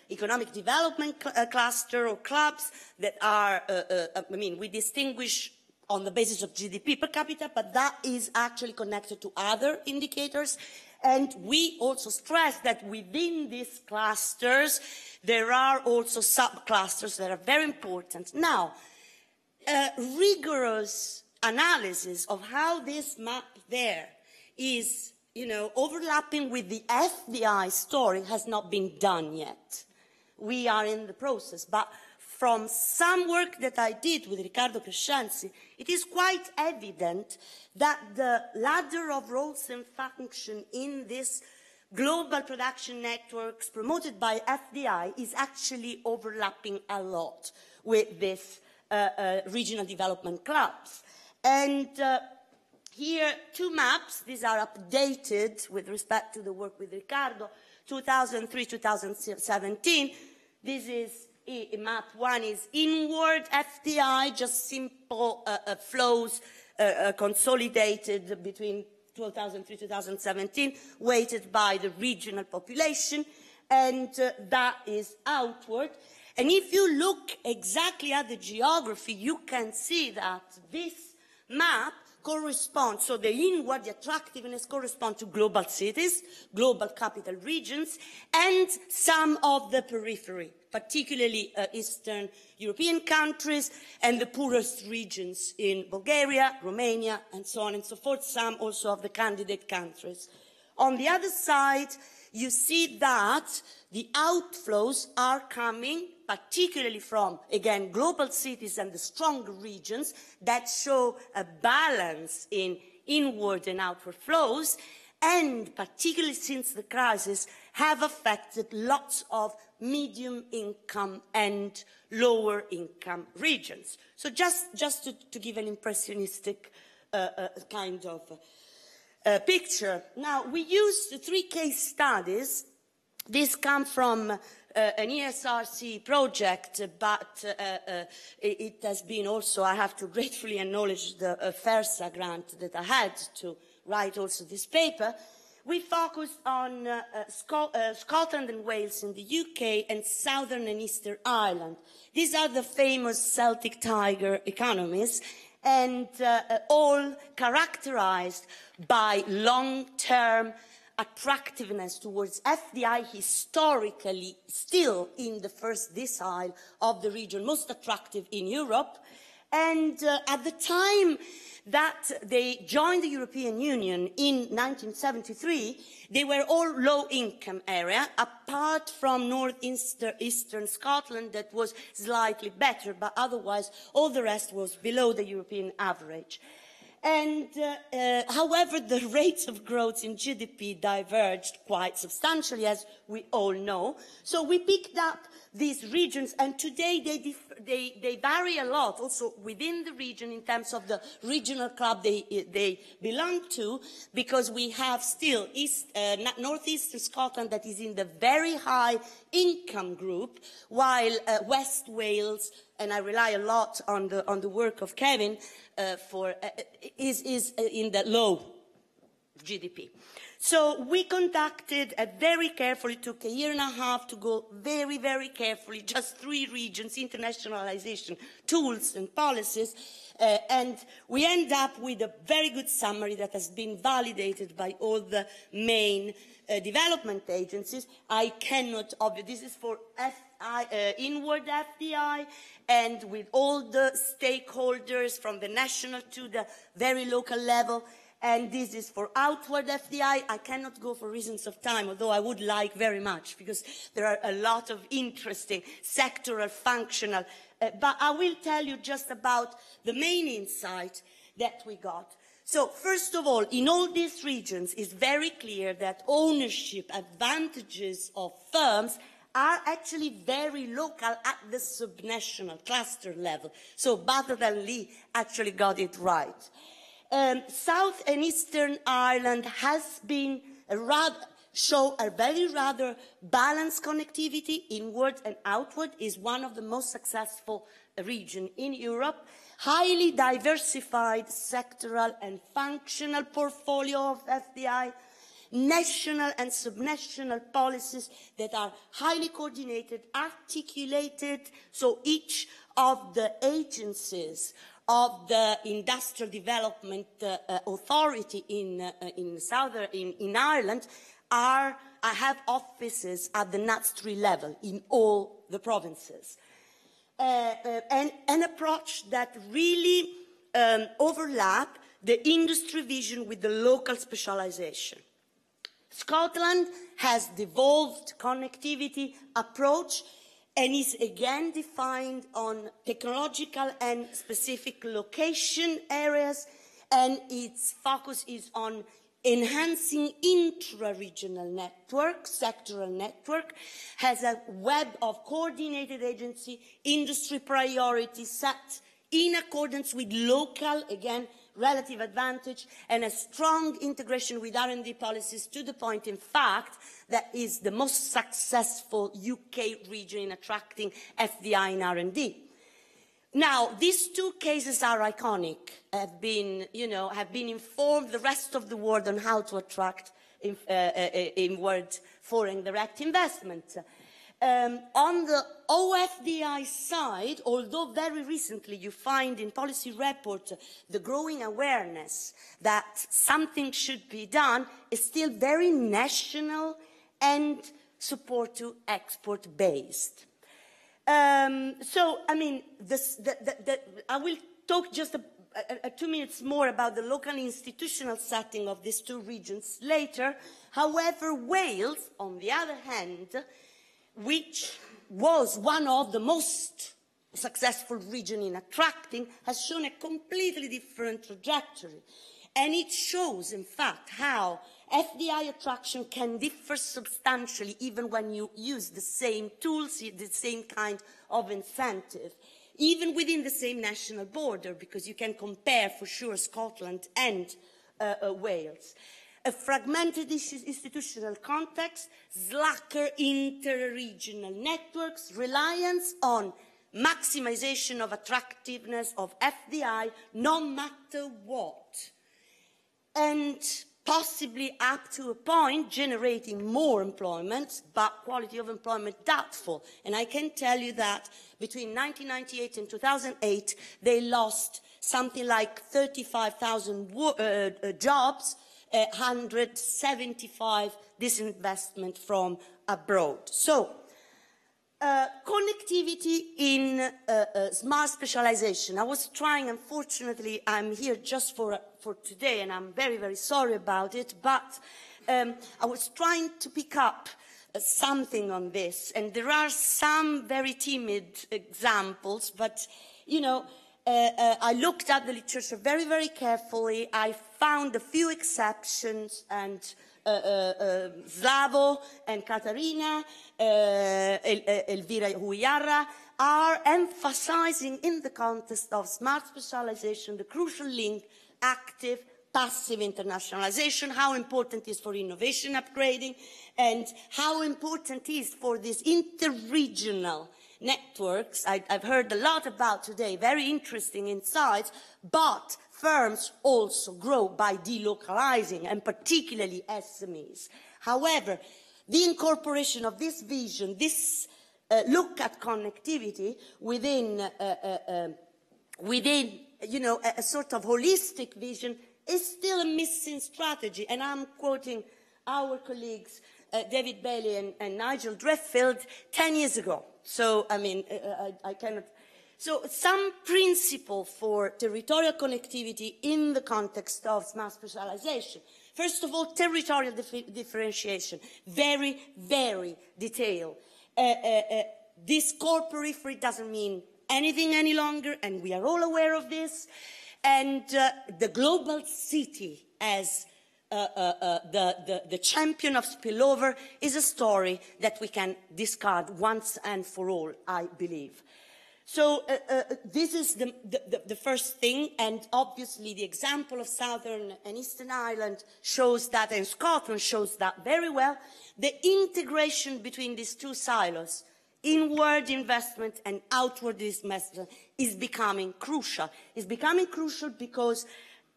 economic development cluster or clubs that are, we distinguish on the basis of GDP per capita, but that is actually connected to other indicators. And we also stress that within these clusters, there are also sub-clusters that are very important. Now, rigorous analysis of how this map there is, overlapping with the FDI story has not been done yet. We are in the process, but from some work that I did with Riccardo Crescenzi, it is quite evident that the ladder of roles and function in this global production networks promoted by FDI is actually overlapping a lot with this regional development clubs. And here, two maps. These are updated with respect to the work with Riccardo, 2003-2017. This is map one is inward FDI, just simple flows consolidated between 2003-2017, weighted by the regional population, and that is outward. And if you look exactly at the geography, you can see that this map corresponds, so the inward, the attractiveness corresponds to global cities, global capital regions, and some of the periphery, particularly Eastern European countries and the poorest regions in Bulgaria, Romania, and so on and so forth, some also of the candidate countries. On the other side, you see that the outflows are coming particularly from, again, global cities and the stronger regions that show a balance in inward and outward flows, and particularly since the crisis, have affected lots of medium income and lower income regions. So just to give an impressionistic kind of picture. Now, we used 3 case studies. These come from an ESRC project, but it has been also, I have to gratefully acknowledge the FERSA grant that I had to write also this paper. We focused on Scotland and Wales in the UK and Southern and Eastern Ireland. These are the famous Celtic Tiger economies, and all characterized by long-term attractiveness towards FDI, historically still in the first decile of the region, most attractive in Europe. And at the time that they joined the European Union in 1973, they were all low-income area, apart from northeastern Scotland that was slightly better, but otherwise all the rest was below the European average. And however, the rates of growth in GDP diverged quite substantially, as we all know. So we picked up these regions, and today they vary a lot, also within the region in terms of the regional club they belong to, because we have still northeastern Scotland that is in the very high income group, while West Wales, and I rely a lot on the work of Kevin, is in the low GDP. So we conducted very carefully, took a year and a half to go very, very carefully, just 3 regions, internationalization, tools and policies, and we end up with a very good summary that has been validated by all the main development agencies. I cannot, obviously, this is for inward FDI, and with all the stakeholders from the national to the very local level. And this is for outward FDI. I cannot go for reasons of time, although I would like very much, because there are a lot of interesting sectoral, functional. But I will tell you just about the main insight that we got. So, first of all, in all these regions, it's very clear that ownership advantages of firms are actually very local at the subnational cluster level. So, Bartlett and Lee actually got it right. South and Eastern Ireland has been show a very rather balanced connectivity, inward and outward, is one of the most successful regions in Europe. Highly diversified sectoral and functional portfolio of FDI, national and subnational policies that are highly coordinated, articulated, so each of the agencies of the Industrial Development Authority in Ireland have offices at the NUTS3 level in all the provinces. And an approach that really overlap the industry vision with the local specialization. Scotland has devolved connectivity approach and is again defined on technological and specific location areas, and its focus is on enhancing intra-regional network, sectoral network, has a web of coordinated agency, industry priorities set in accordance with local, again, relative advantage, and a strong integration with R&D policies to the point, in fact, that is the most successful UK region in attracting FDI in R&D. Now, these two cases are iconic, have been informed the rest of the world on how to attract inward foreign direct investment. On the OFDI side, although very recently you find in policy report the growing awareness that something should be done, is still very national and support to export based. So, I mean, I will talk just 2 minutes more about the local institutional setting of these two regions later. However, Wales, on the other hand, which was one of the most successful regions in attracting, has shown a completely different trajectory. And it shows, in fact, how FDI attraction can differ substantially even when you use the same tools, the same kind of incentive, even within the same national border, because you can compare for sure Scotland and Wales. A fragmented institutional context, slacker inter-regional networks, reliance on maximization of attractiveness of FDI no matter what, and possibly up to a point generating more employment, but quality of employment doubtful. And I can tell you that between 1998 and 2008, they lost something like 35,000 jobs, 175 disinvestment from abroad. So, connectivity in smart specialization. I was trying, unfortunately, I'm here just for today, and I'm very, very sorry about it, but I was trying to pick up something on this, and there are some very timid examples, but, you know, I looked at the literature very, very carefully. I found a few exceptions, and Slavo and Katarina, Elvira Huyara, are emphasizing in the context of smart specialization the crucial link, active, passive internationalization, how important it is for innovation upgrading, and how important it is for these inter-regional networks. I've heard a lot about today, very interesting insights, but firms also grow by delocalizing, and particularly SMEs. However, the incorporation of this vision, this look at connectivity within you know, a sort of holistic vision is still a missing strategy. And I'm quoting our colleagues, David Bailey and Nigel Dreffield, 10 years ago. So, I mean, I cannot... So, some principle for territorial connectivity in the context of smart specialization. First of all, territorial differentiation, very, very detailed. This core periphery doesn't mean anything any longer, and we are all aware of this. And the global city as the champion of spillover is a story that we can discard once and for all, I believe. So this is the first thing, and obviously the example of Southern and Eastern Ireland shows that, and Scotland shows that very well. The integration between these two silos, inward investment and outward investment, is becoming crucial. It's becoming crucial because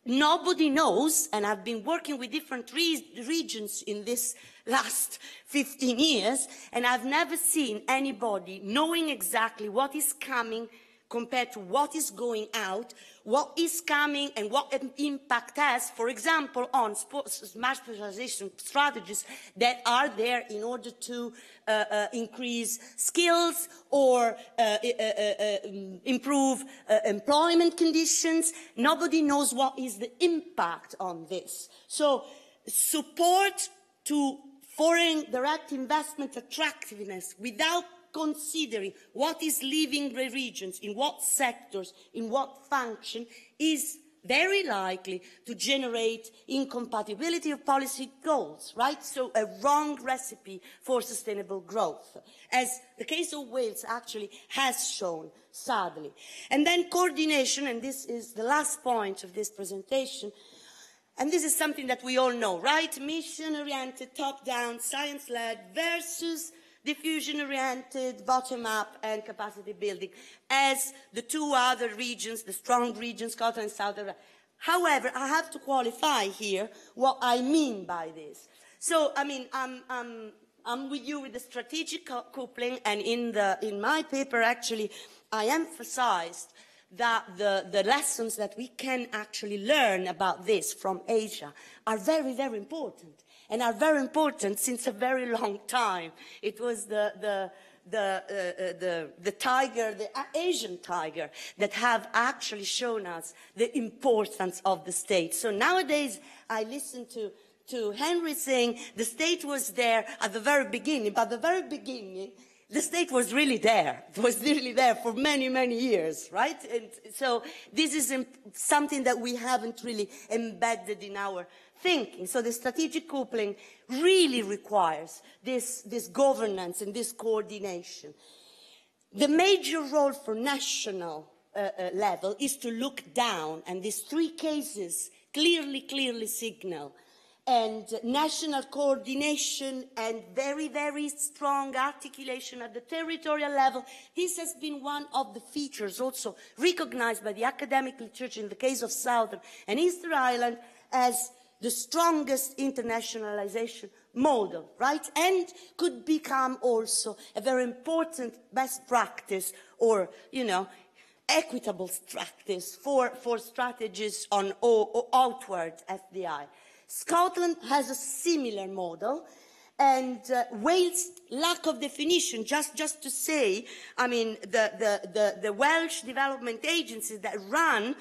nobody knows, and I've been working with different regions in this last 15 years, and I've never seen anybody knowing exactly what is coming compared to what is going out, what is coming and what an impact has, for example, on smart specialization strategies that are there in order to increase skills or improve employment conditions. Nobody knows what is the impact on this. So support to foreign direct investment attractiveness without considering what is leaving the regions, in what sectors, in what function, is very likely to generate incompatibility of policy goals, right? So a wrong recipe for sustainable growth, as the case of Wales actually has shown, sadly. And then coordination, and this is the last point of this presentation, and this is something that we all know, right? Mission-oriented, top-down, science-led versus diffusion-oriented, bottom-up, and capacity building, as the two other regions, the strong regions, Scotland and South Africa. However, I have to qualify here what I mean by this. So, I mean, I'm with you with the strategic coupling, and in my paper, actually, I emphasized that the lessons that we can actually learn about this from Asia are very, very important. And are very important since a very long time. It was the tiger, the Asian tiger, that have actually shown us the importance of the state. So nowadays, I listen to Henry saying the state was there at the very beginning, but at the very beginning, the state was really there. It was really there for many, many years, right? And so this is something that we haven't really embedded in our thinking. So the strategic coupling really requires this governance and this coordination. The major role for national level is to look down, and these three cases clearly signal. And national coordination and very, very strong articulation at the territorial level. This has been one of the features also recognized by the academic literature in the case of Southern and Eastern Ireland as the strongest internationalization model, right? And could become also a very important best practice or, you know, equitable practice for strategies on outward FDI. Scotland has a similar model, and Wales' lack of definition, just to say, I mean, the Welsh development agencies that run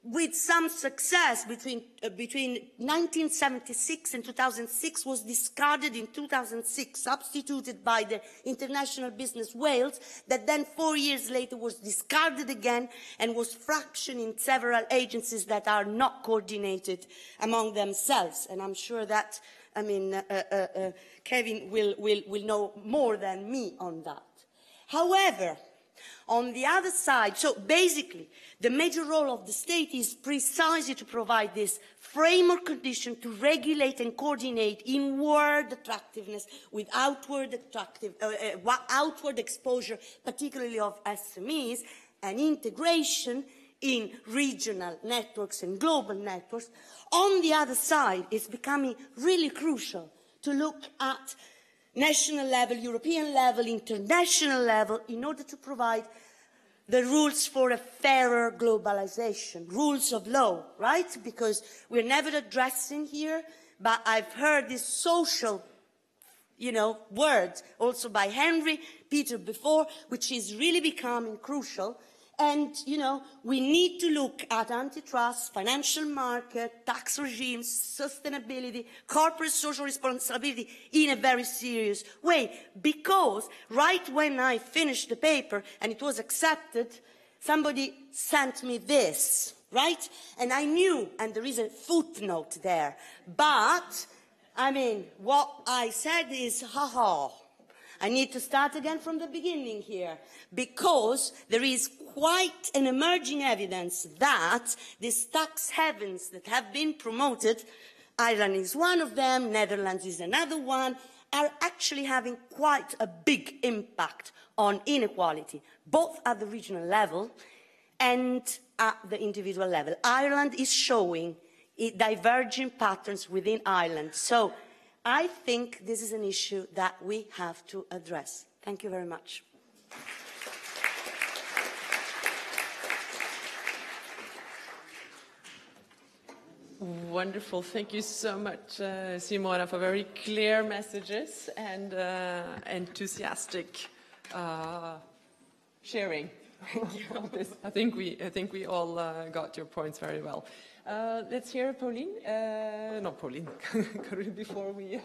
with some success between 1976 and 2006 was discarded in 2006, substituted by the International Business Wales, that then 4 years later was discarded again and was fractioned in several agencies that are not coordinated among themselves. And I'm sure that, I mean, Kevin will know more than me on that. However, on the other side, so basically, the major role of the state is precisely to provide this framework condition to regulate and coordinate inward attractiveness with outward exposure, particularly of SMEs, and integration in regional networks and global networks. On the other side, it's becoming really crucial to look at national level, European level, international level, in order to provide the rules for a fairer globalization, rules of law, right? Because we're never addressing here, but I've heard this social, you know, word also by Henry, Peter before, which is really becoming crucial. And, you know, we need to look at antitrust, financial market, tax regimes, sustainability, corporate social responsibility in a very serious way. Because right when I finished the paper and it was accepted, somebody sent me this, right? And I knew, and there is a footnote there. But, I mean, what I said is, I need to start again from the beginning here, because there is quite an emerging evidence that these tax havens that have been promoted, Ireland is one of them, Netherlands is another one, are actually having quite a big impact on inequality, both at the regional level and at the individual level. Ireland is showing diverging patterns within Ireland. So I think this is an issue that we have to address. Thank you very much. Wonderful. Thank you so much, Simona, for very clear messages and enthusiastic sharing of this. I think we all got your points very well. Let's hear Pauline. Not Pauline. Corinne, before we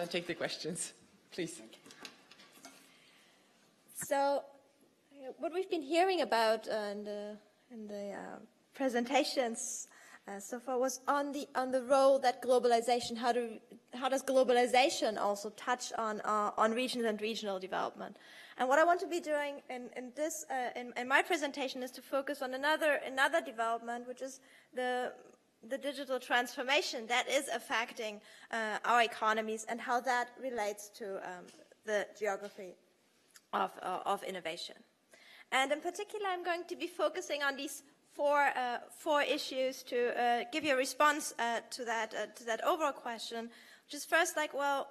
take the questions, please. So, what we've been hearing about in the presentations so far was on the role that globalization. How does globalization also touch on regions and regional development? And what I want to be doing in my presentation is to focus on another development, which is the digital transformation that is affecting our economies and how that relates to the geography of innovation. And in particular, I'm going to be focusing on these four issues to give you a response to that overall question, which is first, like, well,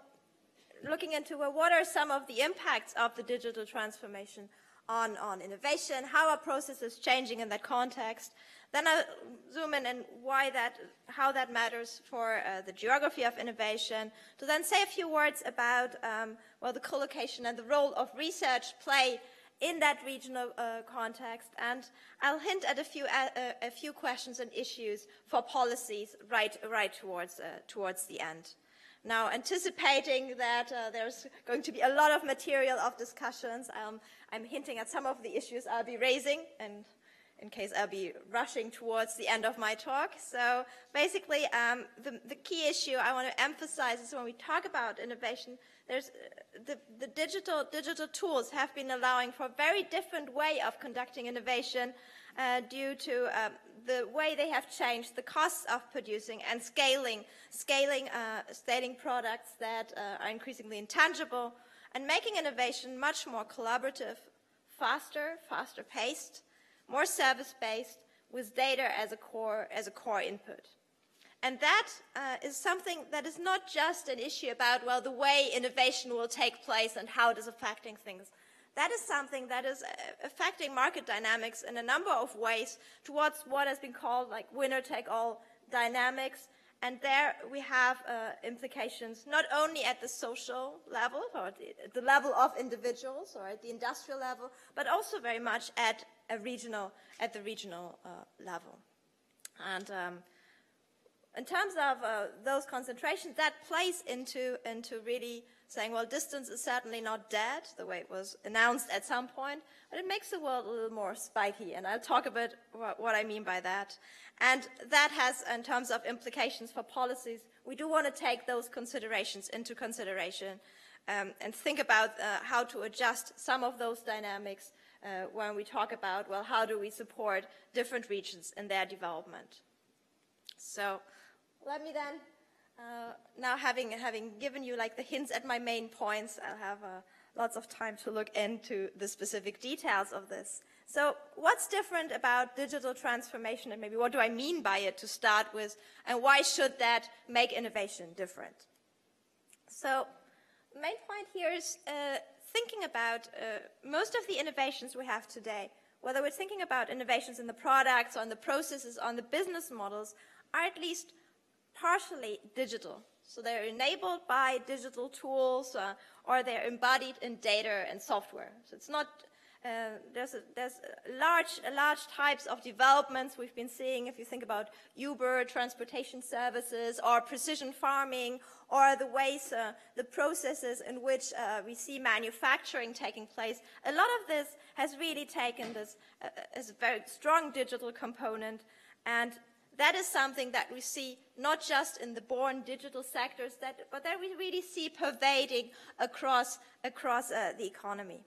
looking into, well, what are some of the impacts of the digital transformation on innovation? How are processes changing in that context? Then I'll zoom in and how that matters for the geography of innovation. To then say a few words about, well, the co-location and the role of research play in that regional context, and I'll hint at a few questions and issues for policies right towards the end. Now, anticipating that there's going to be a lot of material of discussions, I'm hinting at some of the issues I'll be raising, and in case I'll be rushing towards the end of my talk. So basically, the key issue I want to emphasize is when we talk about innovation, there's the digital tools have been allowing for a very different way of conducting innovation due to the way they have changed the costs of producing and scaling products that are increasingly intangible, and making innovation much more collaborative, faster paced, more service-based, with data as a core input. And that is something that is not just an issue about, well, the way innovation will take place and how it is affecting things. That is something that is affecting market dynamics in a number of ways towards what has been called like winner-take-all dynamics. And there we have implications not only at the social level or at the level of individuals or at the industrial level, but also very much at the regional level. And in terms of those concentrations, that plays into really saying, well, distance is certainly not dead, the way it was announced at some point, but it makes the world a little more spiky, and I'll talk a bit what I mean by that. And that has, in terms of implications for policies, we do want to take those considerations into consideration and think about how to adjust some of those dynamics when we talk about, well, how do we support different regions in their development. So let me then, now having given you like the hints at my main points, I'll have lots of time to look into the specific details of this. So what's different about digital transformation, and maybe what do I mean by it to start with, and why should that make innovation different? So the main point here is thinking about most of the innovations we have today, whether we're thinking about innovations in the products, on the processes, on the business models, are at least partially digital. So they're enabled by digital tools or they're embodied in data and software. So it's not, there's large types of developments we've been seeing. If you think about Uber, transportation services, or precision farming, or the ways, the processes in which we see manufacturing taking place, a lot of this has really taken this as a very strong digital component, and that is something that we see not just in the born digital sectors, but that we really see pervading across the economy.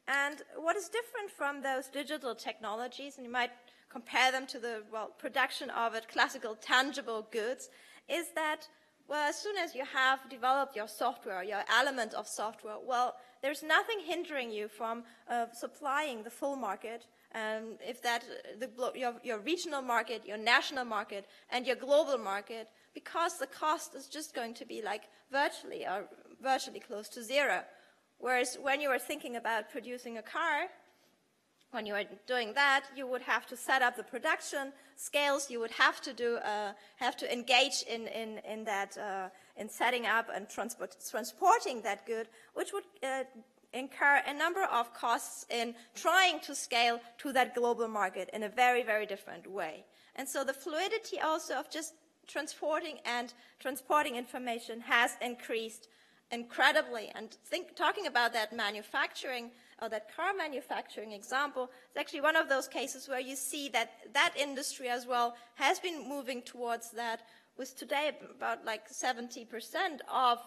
And what is different from those digital technologies, and you might compare them to the, well, production of classical tangible goods, is that, well, as soon as you have developed your software, your element of software, well, there's nothing hindering you from supplying the full market. If that, your regional market, your national market, and your global market, because the cost is just going to be like virtually close to zero. Whereas when you are thinking about producing a car, When you are doing that, you would have to set up the production scales. You would have to engage in that in setting up and transporting that good, which would incur a number of costs in trying to scale to that global market in a very, very different way. And so the fluidity also of just transporting information has increased incredibly. And talking about that manufacturing or that car manufacturing example, it's actually one of those cases where you see that that industry as well has been moving towards that, with today about like 70% of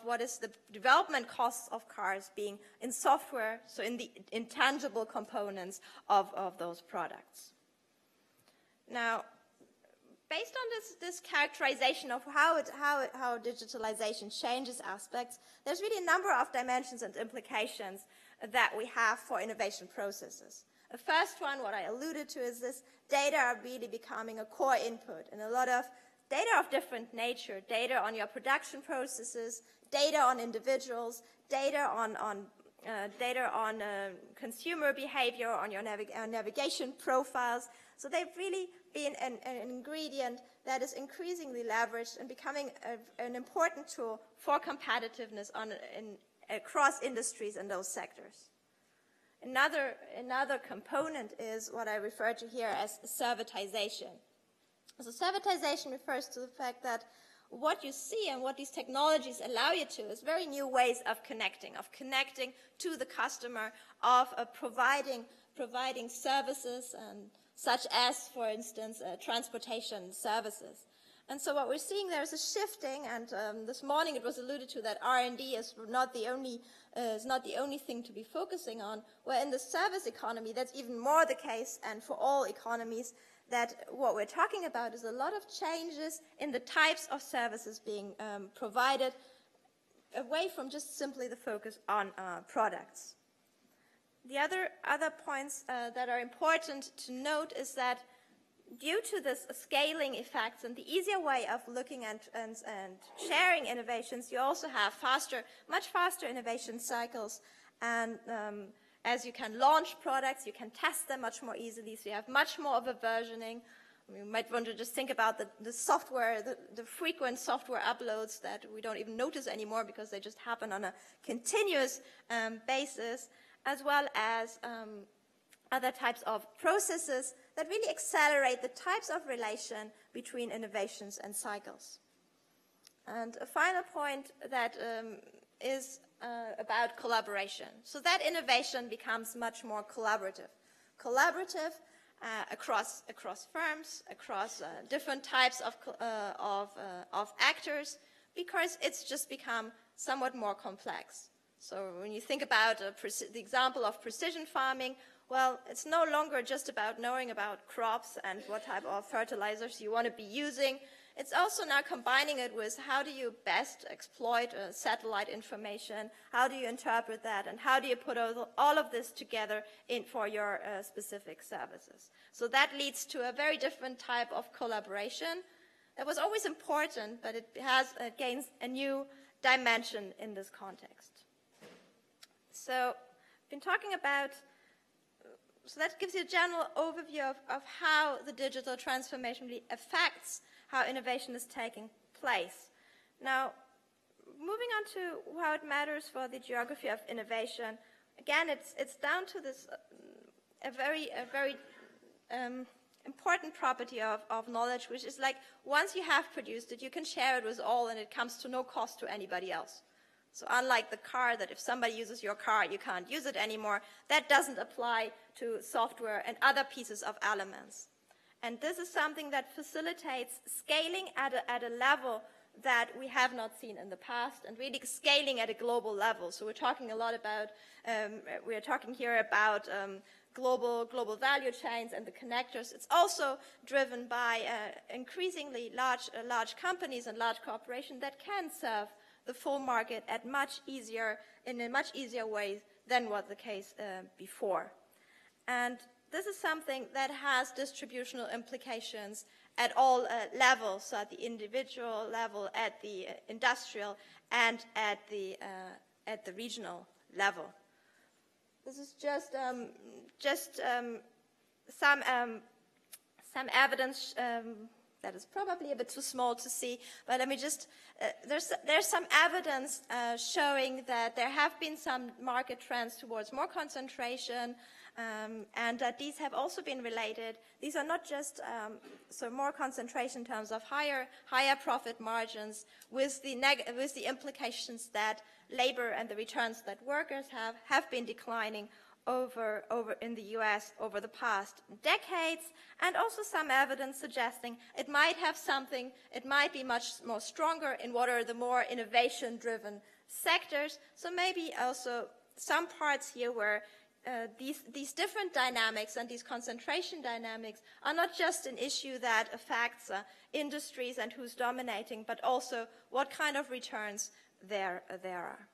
what is the development costs of cars being in software, so in the intangible components of those products. Now, based on this characterization of how digitalization changes aspects, there's really a number of dimensions and implications that we have for innovation processes. The first one, what I alluded to, is this data are really becoming a core input, and a lot of data of different nature, data on your production processes, data on individuals, data on consumer behavior, on your navigation profiles. So they've really been an ingredient that is increasingly leveraged and becoming an important tool for competitiveness across industries and those sectors. Another component is what I refer to here as servitization. So servitization refers to the fact that what you see and what these technologies allow you to is very new ways of connecting to the customer, of providing services, and such as, for instance, transportation services. And so what we're seeing there is a shifting, and this morning it was alluded to that R&D is not the only thing to be focusing on, where in the service economy that's even more the case, and for all economies, that what we're talking about is a lot of changes in the types of services being provided, away from just simply the focus on products. The other points that are important to note is that due to this scaling effects and the easier way of looking and sharing innovations, you also have much faster innovation cycles, and as you can launch products, you can test them much more easily, so you have much more of a versioning. You might want to just think about the software, the frequent software uploads that we don't even notice anymore because they just happen on a continuous basis, as well as other types of processes that really accelerate the types of relation between innovations and cycles. And a final point that is about collaboration. So that innovation becomes much more collaborative across firms, across different types of actors, because it's just become somewhat more complex. So when you think about the example of precision farming, well, it's no longer just about knowing about crops and what type of fertilizers you want to be using. It's also now combining it with how do you best exploit satellite information, how do you interpret that, and how do you put all of this together for your specific services. So that leads to a very different type of collaboration that was always important, but it gains a new dimension in this context. So I've been talking about, so that gives you a general overview of how the digital transformation really affects how innovation is taking place. Now, moving on to how it matters for the geography of innovation, again, it's down to this a very important property of knowledge, which is like once you have produced it, you can share it with all, and it comes to no cost to anybody else. So unlike the car, that if somebody uses your car, you can't use it anymore, that doesn't apply to software and other pieces of elements. And this is something that facilitates scaling at a level that we have not seen in the past, and really scaling at a global level. So we're talking a lot about, we're talking here about global value chains and the connectors. It's also driven by increasingly large companies and large corporations that can serve the full market in a much easier way than was the case before. And this is something that has distributional implications at all levels, so at the individual level, at the industrial, and at the regional level. This is just some evidence that is probably a bit too small to see, but let me just, there's some evidence showing that there have been some market trends towards more concentration, and that these have also been related. These are not just so more concentration in terms of higher profit margins, with the implications that labor and the returns that workers have been declining over in the US over the past decades, and also some evidence suggesting it might be much more stronger in what are the more innovation-driven sectors. So maybe also some parts here where these different dynamics and these concentration dynamics are not just an issue that affects industries and who's dominating, but also what kind of returns there are.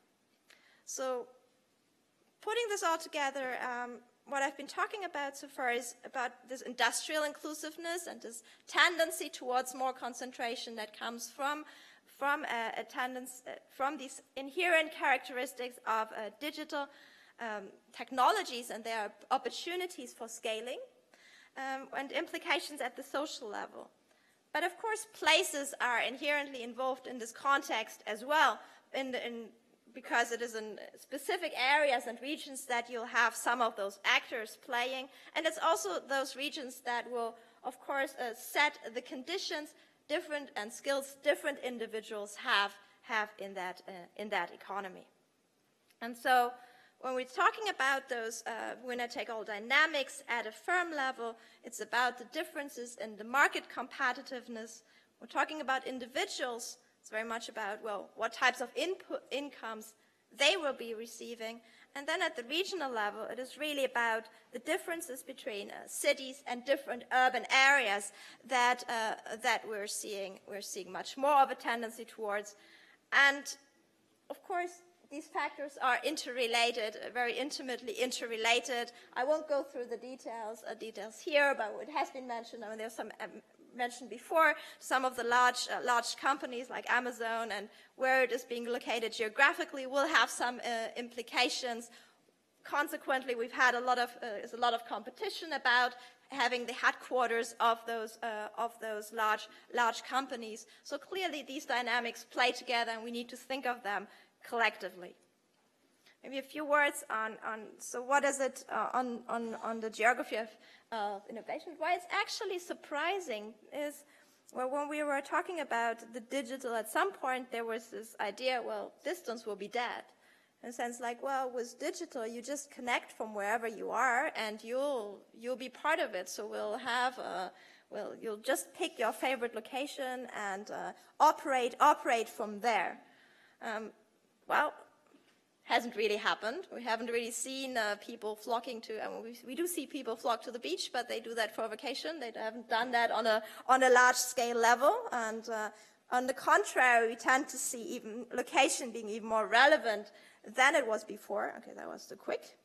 So, putting this all together, what I've been talking about so far is about this industrial inclusiveness and this tendency towards more concentration that comes from these inherent characteristics of digital technologies and their opportunities for scaling, and implications at the social level. But of course, places are inherently involved in this context as well, because it is in specific areas and regions that you'll have some of those actors playing, and it's also those regions that will, of course, set the conditions different and skills different individuals have in that economy. And so, when we're talking about those winner-take-all dynamics at a firm level, it's about the differences in the market competitiveness. We're talking about individuals. It's very much about, well, what types of incomes they will be receiving. And then at the regional level, it is really about the differences between cities and different urban areas that we're seeing much more of a tendency towards. And, of course, these factors are interrelated, very intimately interrelated. I won't go through the details here, but it has been mentioned. I mean, there's some mentioned before, some of the large companies like Amazon and where it is being located geographically will have some implications. Consequently, we've had there's a lot of competition about having the headquarters of those large companies. So clearly, these dynamics play together, and we need to think of them collectively. Maybe a few words on so what is it on the geography of innovation? Why it's actually surprising is, well, when we were talking about the digital, at some point there was this idea, well, distance will be dead. In a sense, like, well, with digital, you just connect from wherever you are, and you'll be part of it. So we'll have you'll just pick your favorite location and operate from there. Well, hasn't really happened. We haven't really seen people flocking to, we do see people flock to the beach, but they do that for a vacation. They haven't done that on a large scale level. And on the contrary, we tend to see even location being even more relevant than it was before. Okay, that was too quick.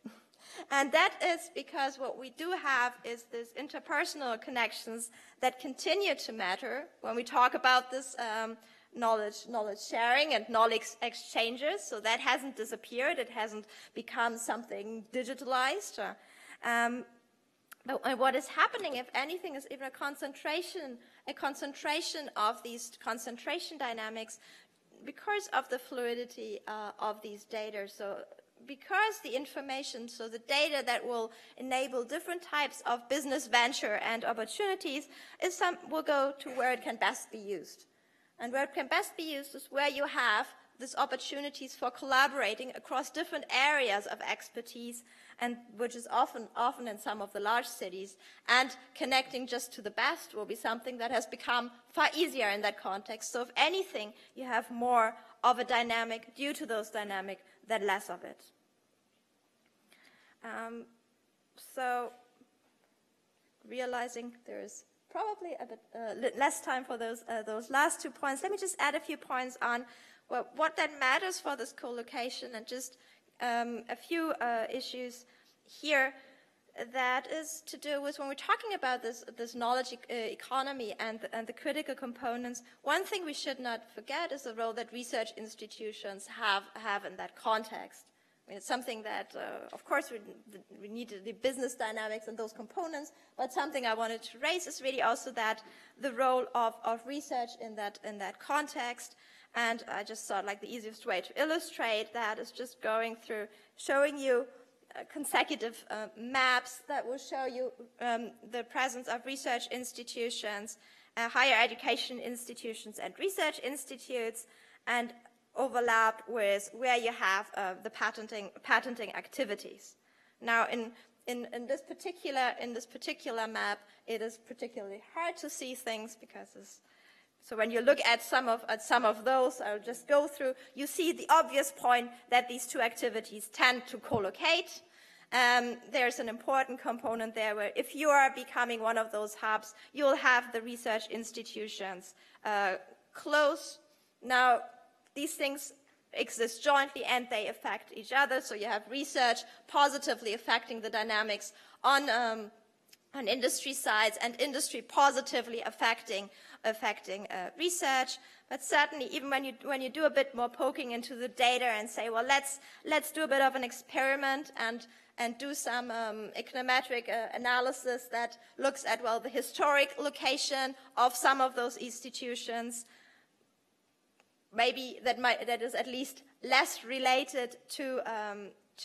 And that is because what we do have is this interpersonal connections that continue to matter when we talk about this knowledge sharing and knowledge exchanges. So that hasn't disappeared. It hasn't become something digitalized. But what is happening, if anything, is even a concentration of these concentration dynamics because of the fluidity of these data. So because the information, so the data that will enable different types of business venture and opportunities will go to where it can best be used. And where it can best be used is where you have these opportunities for collaborating across different areas of expertise, and which is often in some of the large cities. And connecting just to the best will be something that has become far easier in that context. So if anything, you have more of a dynamic due to those dynamics than less of it. So realizing there is probably a bit less time for those last 2 points. Let me just add a few points on what that matters for this co-location, and just a few issues here that is to do with when we're talking about this knowledge economy and the critical components. One thing we should not forget is the role that research institutions have in that context. it's something that, of course, we need the business dynamics and those components, but something I wanted to raise is really also that the role of research in that context. And I just thought like the easiest way to illustrate that is just going through, showing you consecutive maps that will show you the presence of research institutions, higher education institutions and research institutes, and overlapped with where you have the patenting activities. Now, in this particular map, it is particularly hard to see things because so when you look at some of those, I'll just go through. You see the obvious point that these two activities tend to co-locate. There's an important component there where if you are becoming one of those hubs, you'll have the research institutions close. Now, these things exist jointly and they affect each other. So you have research positively affecting the dynamics on industry sides and industry positively affecting research. But certainly, even when you do a bit more poking into the data and say, well, let's do a bit of an experiment and do some econometric analysis that looks at, well, the historic location of some of those institutions, maybe that is at least less related to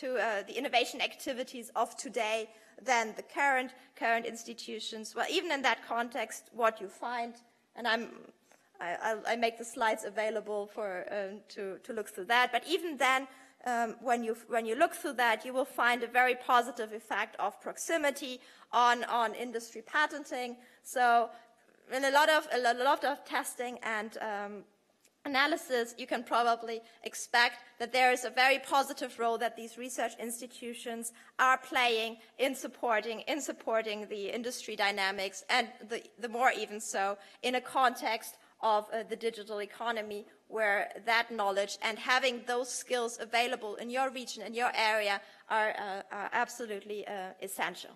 the innovation activities of today than the current institutions. Well, even in that context, what you find, and I make the slides available for to look through that. But even then, when you look through that, you will find a very positive effect of proximity on industry patenting. So, in a lot of testing and analysis, you can probably expect that there is a very positive role that these research institutions are playing in supporting the industry dynamics, and the more even so in a context of the digital economy, where that knowledge and having those skills available in your region, in your area, are absolutely essential.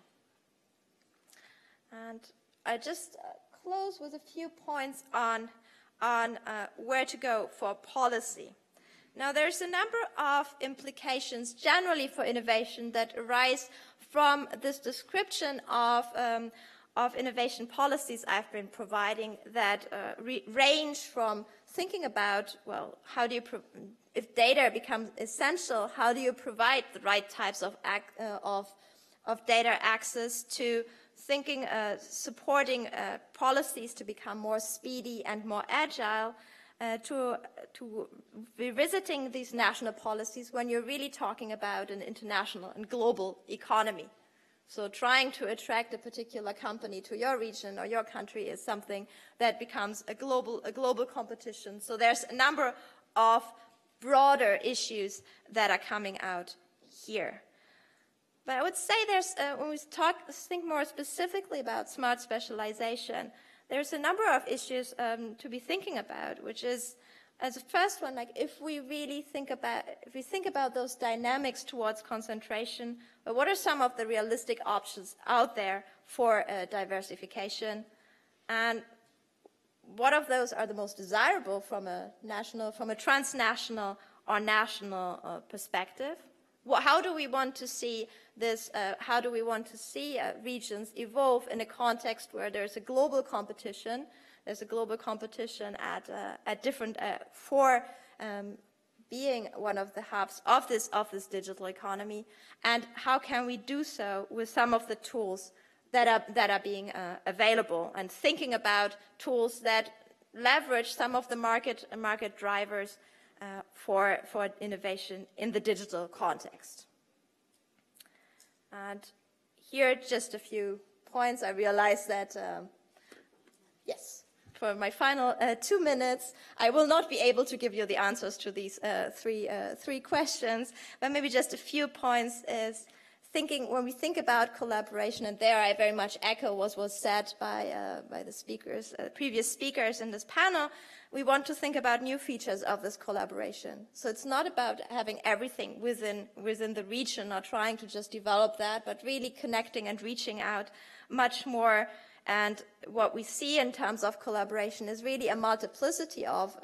And I just close with a few points on where to go for policy. Now, there's a number of implications generally for innovation that arise from this description of innovation policies I've been providing that range from thinking about, well, how do you, if data becomes essential, how do you provide the right types of data access, to thinking, supporting policies to become more speedy and more agile, to revisiting these national policies when you're really talking about an international and global economy. So trying to attract a particular company to your region or your country is something that becomes a global competition. So there's a number of broader issues that are coming out here. But I would say there's, when we think more specifically about smart specialization, there's a number of issues to be thinking about, which is, as a first one, like if we think about those dynamics towards concentration, what are some of the realistic options out there for diversification, and what of those are the most desirable from a transnational or national perspective? How do we want to see this? How do we want to see regions evolve in a context where there's a global competition? There's a global competition at different for being one of the hubs of this digital economy, and how can we do so with some of the tools that are being available, and thinking about tools that leverage some of the market drivers for innovation in the digital context. And here, just a few points. I realize that, yes, for my final 2 minutes, I will not be able to give you the answers to these three questions, but maybe just a few points is thinking, when we think about collaboration, and there I very much echo what was said by the speakers, previous speakers in this panel, we want to think about new features of this collaboration. So it's not about having everything within the region or trying to just develop that, but really connecting and reaching out much more. And what we see in terms of collaboration is really a multiplicity of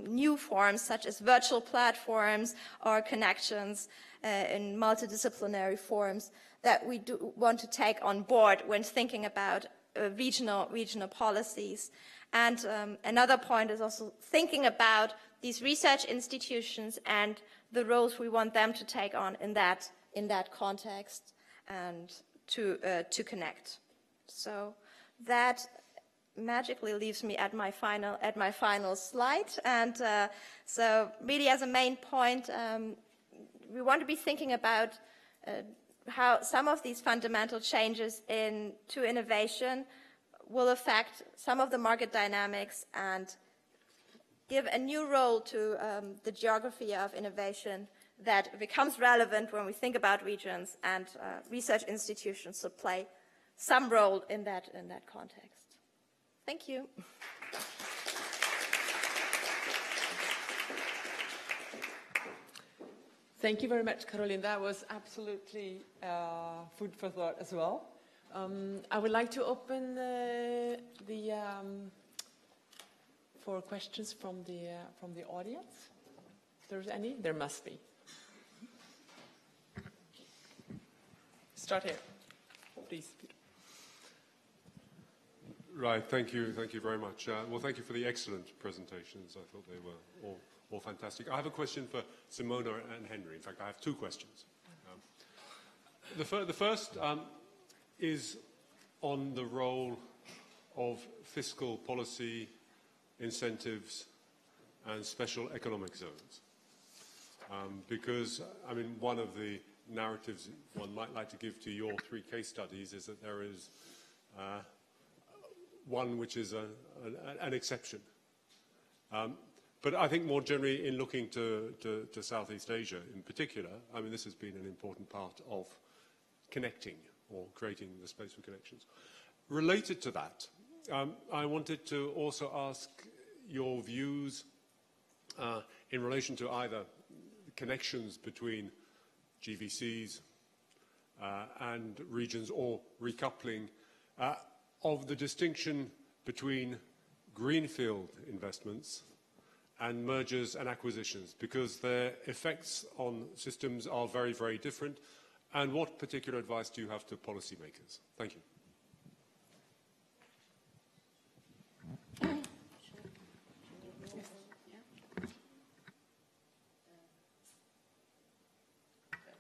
new forms such as virtual platforms or connections in multidisciplinary forms that we do want to take on board when thinking about regional policies. And another point is also thinking about these research institutions and the roles we want them to take on in that context and to connect. So that magically leaves me at my final slide. And so really as a main point, we want to be thinking about how some of these fundamental changes to innovation will affect some of the market dynamics and give a new role to the geography of innovation that becomes relevant when we think about regions, and research institutions should play some role in that context. Thank you. Thank you very much, Caroline. That was absolutely food for thought as well. I would like to open for questions from the audience. If there's any, there must be. Start here, please. Right, thank you very much. Well, thank you for the excellent presentations. I thought they were all fantastic. I have a question for Simona and Henry. In fact, I have two questions. The first is on the role of fiscal policy, incentives, and special economic zones. Because, I mean, one of the narratives one might like to give to your three case studies is that there is one which is an exception. But I think more generally in looking to Southeast Asia in particular, I mean, this has been an important part of connecting or creating the space for connections. Related to that, I wanted to also ask your views in relation to either connections between GVCs and regions or recoupling of the distinction between greenfield investments and mergers and acquisitions, because their effects on systems are very, very different. And what particular advice do you have to policymakers? Thank you.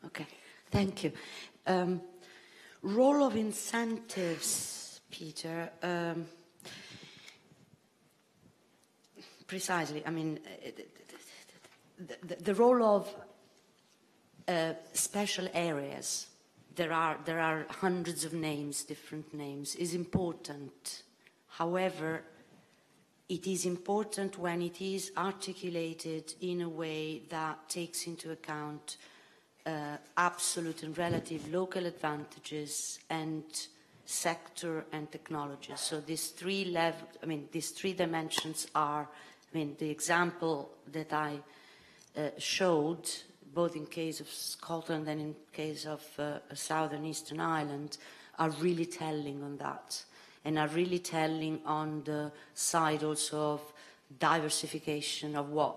Okay, thank you. Role of incentives, Peter. Precisely. I mean, the role of special areas. There are hundreds of names, different names, is important. However, it is important when it is articulated in a way that takes into account absolute and relative local advantages and sector and technology. So these three dimensions are, I mean, the example that I showed, both in case of Scotland and in case of Southern Eastern Ireland, are really telling on that, and are really telling on the side also of diversification of what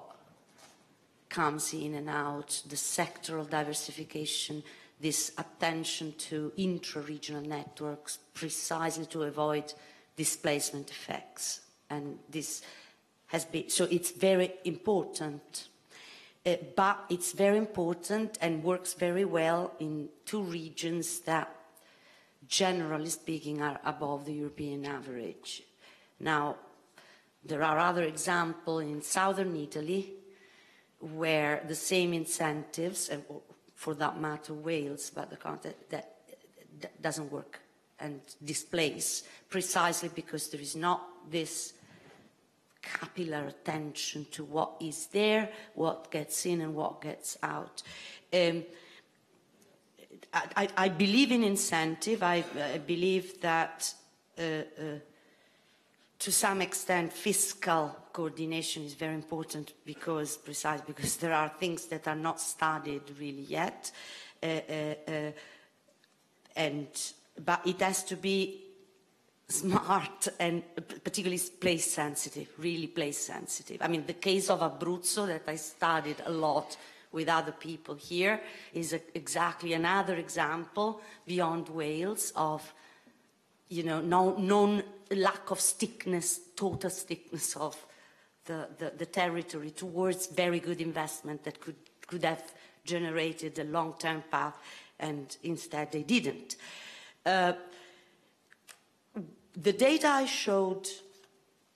comes in and out, the sectoral diversification, this attention to intra-regional networks precisely to avoid displacement effects. And this has been, so it's very important. But it's very important and works very well in two regions that, generally speaking, are above the European average. Now, there are other examples in southern Italy where the same incentives, and for that matter Wales, but the content that doesn't work and displace, precisely because there is not this capillary attention to what is there, what gets in and what gets out. I believe in incentive. I believe that to some extent fiscal coordination is very important because there are things that are not studied really yet, but it has to be smart and particularly place sensitive, really place sensitive. I mean, the case of Abruzzo that I studied a lot with other people here is exactly another example beyond Wales of, you know, lack of stickness, total stickness of the territory towards very good investment that could have generated a long-term path, and instead they didn't. The data I showed,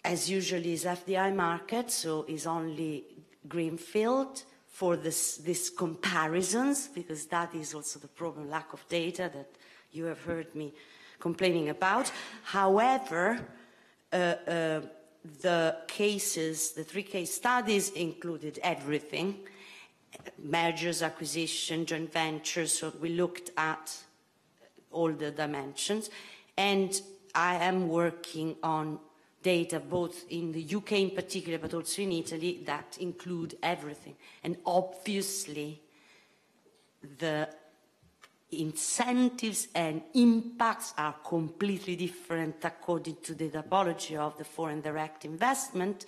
as usually, is FDI market, so is only greenfield for these comparisons, because that is also the problem, lack of data that you have heard me complaining about. However, the cases, the 3 case studies included everything, mergers, acquisition, joint ventures, so we looked at all the dimensions. And I am working on data both in the UK in particular, but also in Italy, that include everything. And obviously, the incentives and impacts are completely different according to the typology of the foreign direct investment.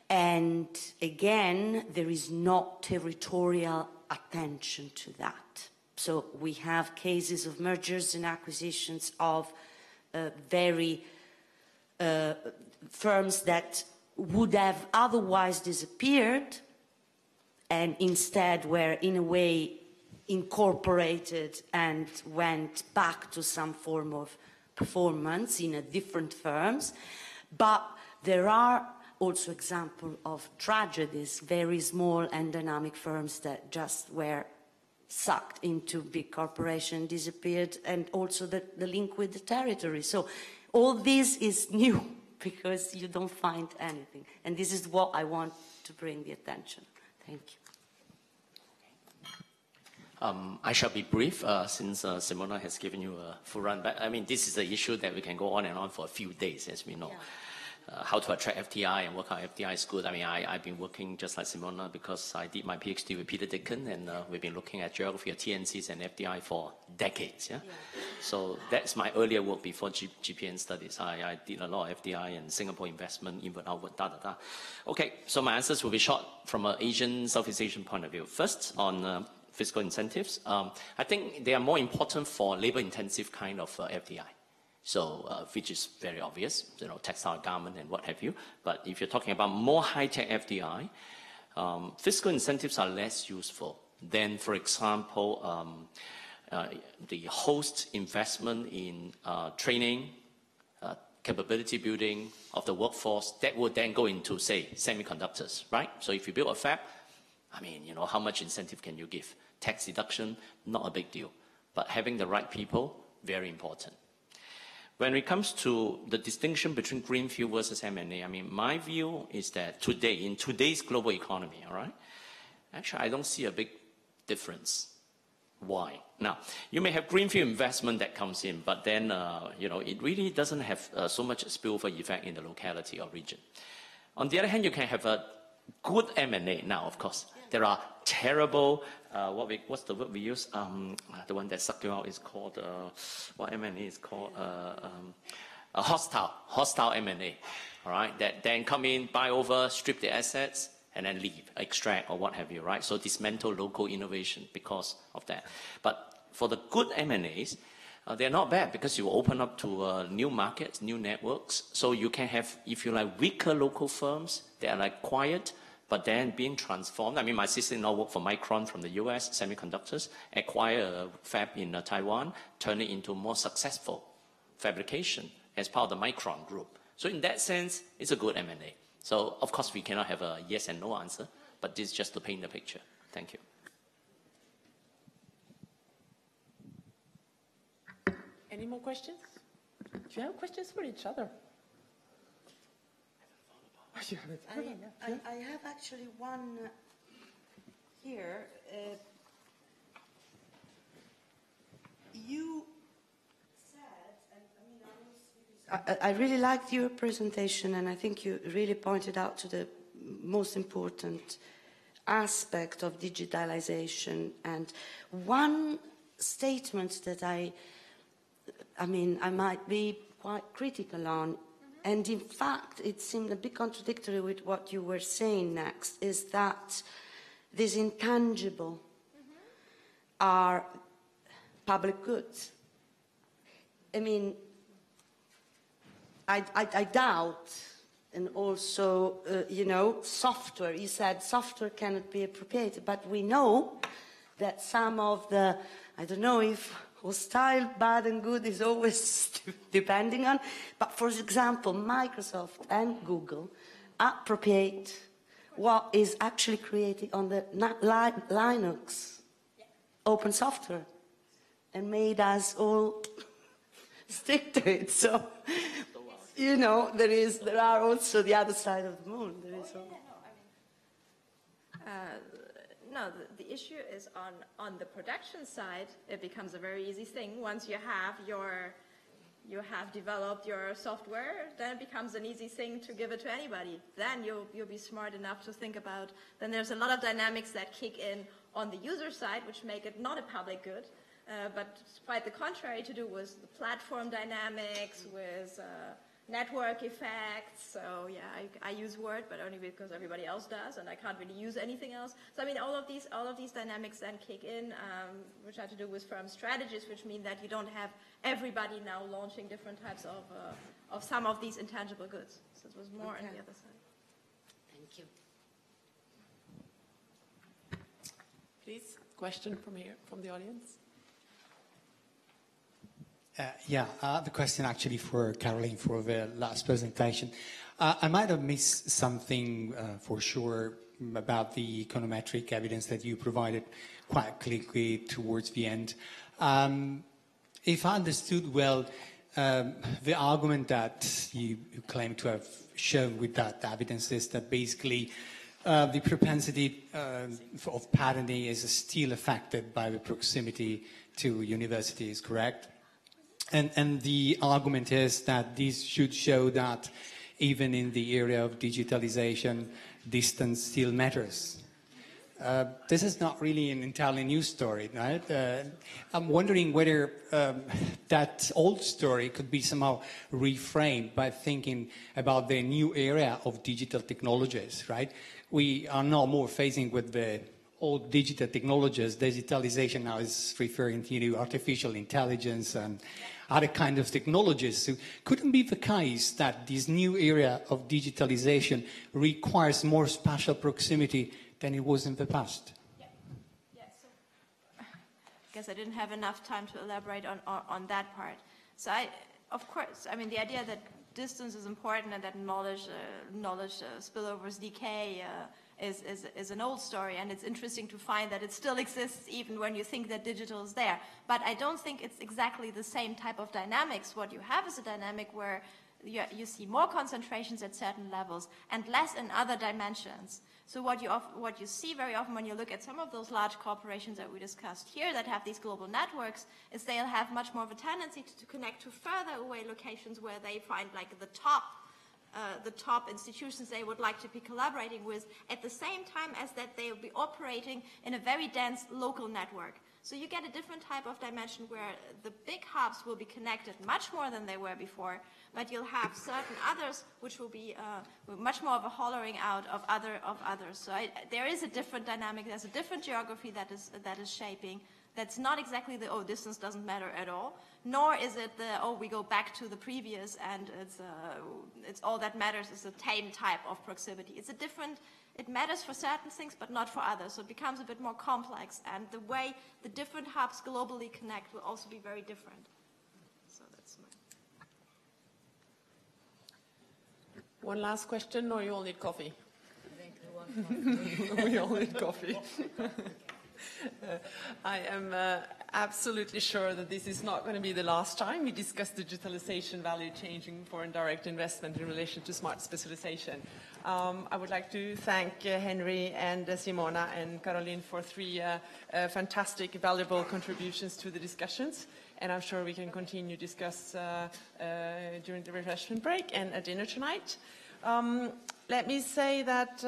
And again, there is no territorial attention to that. So we have cases of mergers and acquisitions of very firms that would have otherwise disappeared and instead were in a way incorporated and went back to some form of performance in a different firms. But there are also examples of tragedies, very small and dynamic firms that just were sucked into big corporation, disappeared, and also the link with the territory. So all this is new because you don't find anything. And this is what I want to bring the attention. Thank you. I shall be brief since Simona has given you a full run. But I mean, this is an issue that we can go on and on for a few days, as we know. Yeah. How to attract FDI and work out FDI is good. I mean, I've been working just like Simona because I did my PhD with Peter Dicken, and we've been looking at geography of TNCs and FDI for decades. Yeah? So that's my earlier work before GPN studies. I did a lot of FDI and Singapore investment, inward, outward, Okay, so my answers will be short from an Asian, Southeast Asian point of view. First, on fiscal incentives, I think they are more important for labor-intensive kind of FDI. So, which is very obvious, you know, textile, garment, and what have you. But if you're talking about more high-tech FDI, fiscal incentives are less useful than, for example, the host investment in training, capability building of the workforce that would then go into, say, semiconductors, right? So if you build a fab, I mean, you know, how much incentive can you give? Tax deduction, not a big deal. But having the right people, very important. When it comes to the distinction between greenfield versus M&A, I mean, my view is that today, in today's global economy, all right, actually, I don't see a big difference. Why? Now, you may have greenfield investment that comes in, but then, you know, it really doesn't have so much spillover effect in the locality or region. On the other hand, you can have a good M&A now, of course. There are terrible, what's the word we use? The one that sucked you out is called, what M&A is called? A hostile M&A, all right? That then come in, buy over, strip the assets, and then leave, extract, or what have you, right? So dismantle local innovation because of that. But for the good M&As, they're not bad because you open up to new markets, new networks. So you can have, if you like, weaker local firms that are like quiet, but then being transformed. I mean, my sister-in-law worked for Micron from the US, semiconductors, acquire a fab in Taiwan, turn it into more successful fabrication as part of the Micron group. So in that sense, it's a good M&A. So of course, we cannot have a yes and no answer, but this is just to paint the picture. Thank you. Any more questions? Do you have questions for each other? I have actually one here. You said, and I really liked your presentation, and I think you really pointed out to the most important aspect of digitalization. And one statement that I mean, I might be quite critical on. And in fact, it seemed a bit contradictory with what you were saying next, is that these intangible are public goods. I mean, I doubt, and also, you know, software, you said software cannot be appropriated, but we know that some of the, I don't know if hostile, bad and good is always depending on, but for example, Microsoft and Google appropriate what is actually created on the Linux open software and made us all stick to it. So, you know, there are also the other side of the moon. There is No, the issue is on the production side, it becomes a very easy thing. Once you have developed your software, then it becomes an easy thing to give it to anybody. Then you'll be smart enough to think about, then there's a lot of dynamics that kick in on the user side, which make it not a public good, but quite the contrary to do with the platform dynamics, with network effects. So yeah, I use Word, but only because everybody else does, and I can't really use anything else. So I mean, all of these dynamics then kick in, which have to do with firm strategies, which mean that you don't have everybody now launching different types of some of these intangible goods. So it was more on the other side. Thank you. Please, question from here, from the audience. The question actually for Caroline for the last presentation. I might have missed something for sure about the econometric evidence that you provided quite quickly towards the end. If I understood well, the argument that you claim to have shown with that evidence is that basically the propensity of patenting is still affected by the proximity to universities, correct? And the argument is that this should show that even in the area of digitalization, distance still matters. This is not really an entirely new story, right? I'm wondering whether that old story could be somehow reframed by thinking about the new era of digital technologies, right? We are now more facing with the old digital technologies. Digitalization now is referring to artificial intelligence and other kind of technologies. So couldn't be the case that this new era of digitalization requires more spatial proximity than it was in the past? So I guess I didn't have enough time to elaborate on that part. So of course, I mean, the idea that distance is important and that knowledge spillovers decay is an old story, and it's interesting to find that it still exists even when you think that digital is there. But I don't think it's exactly the same type of dynamics. What you have is a dynamic where you see more concentrations at certain levels and less in other dimensions. So what you see very often when you look at some of those large corporations that we discussed here that have these global networks is they'll have much more of a tendency to connect to further away locations where they find like the top institutions they would like to be collaborating with, at the same time as that they will be operating in a very dense local network. So you get a different type of dimension where the big hubs will be connected much more than they were before, but you'll have certain others which will be much more of a hollowing out of others. So there is a different dynamic, there's a different geography that is shaping. That's not exactly the, distance doesn't matter at all, nor is it the, we go back to the previous and it's all that matters is the tame type of proximity. It's a different, it matters for certain things, but not for others. So it becomes a bit more complex, and the way the different hubs globally connect will also be very different. So that's my... One last question, or you all need coffee? We all need coffee. I am absolutely sure that this is not going to be the last time we discuss digitalization, value changing for indirect investment in relation to smart specialization. I would like to thank Henry and Simona and Caroline for three fantastic, valuable contributions to the discussions. And I'm sure we can continue to discuss during the refreshment break and at dinner tonight. Let me say that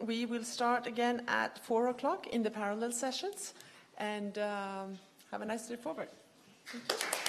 we will start again at 4 o'clock in the parallel sessions, and have a nice day forward. Thank you.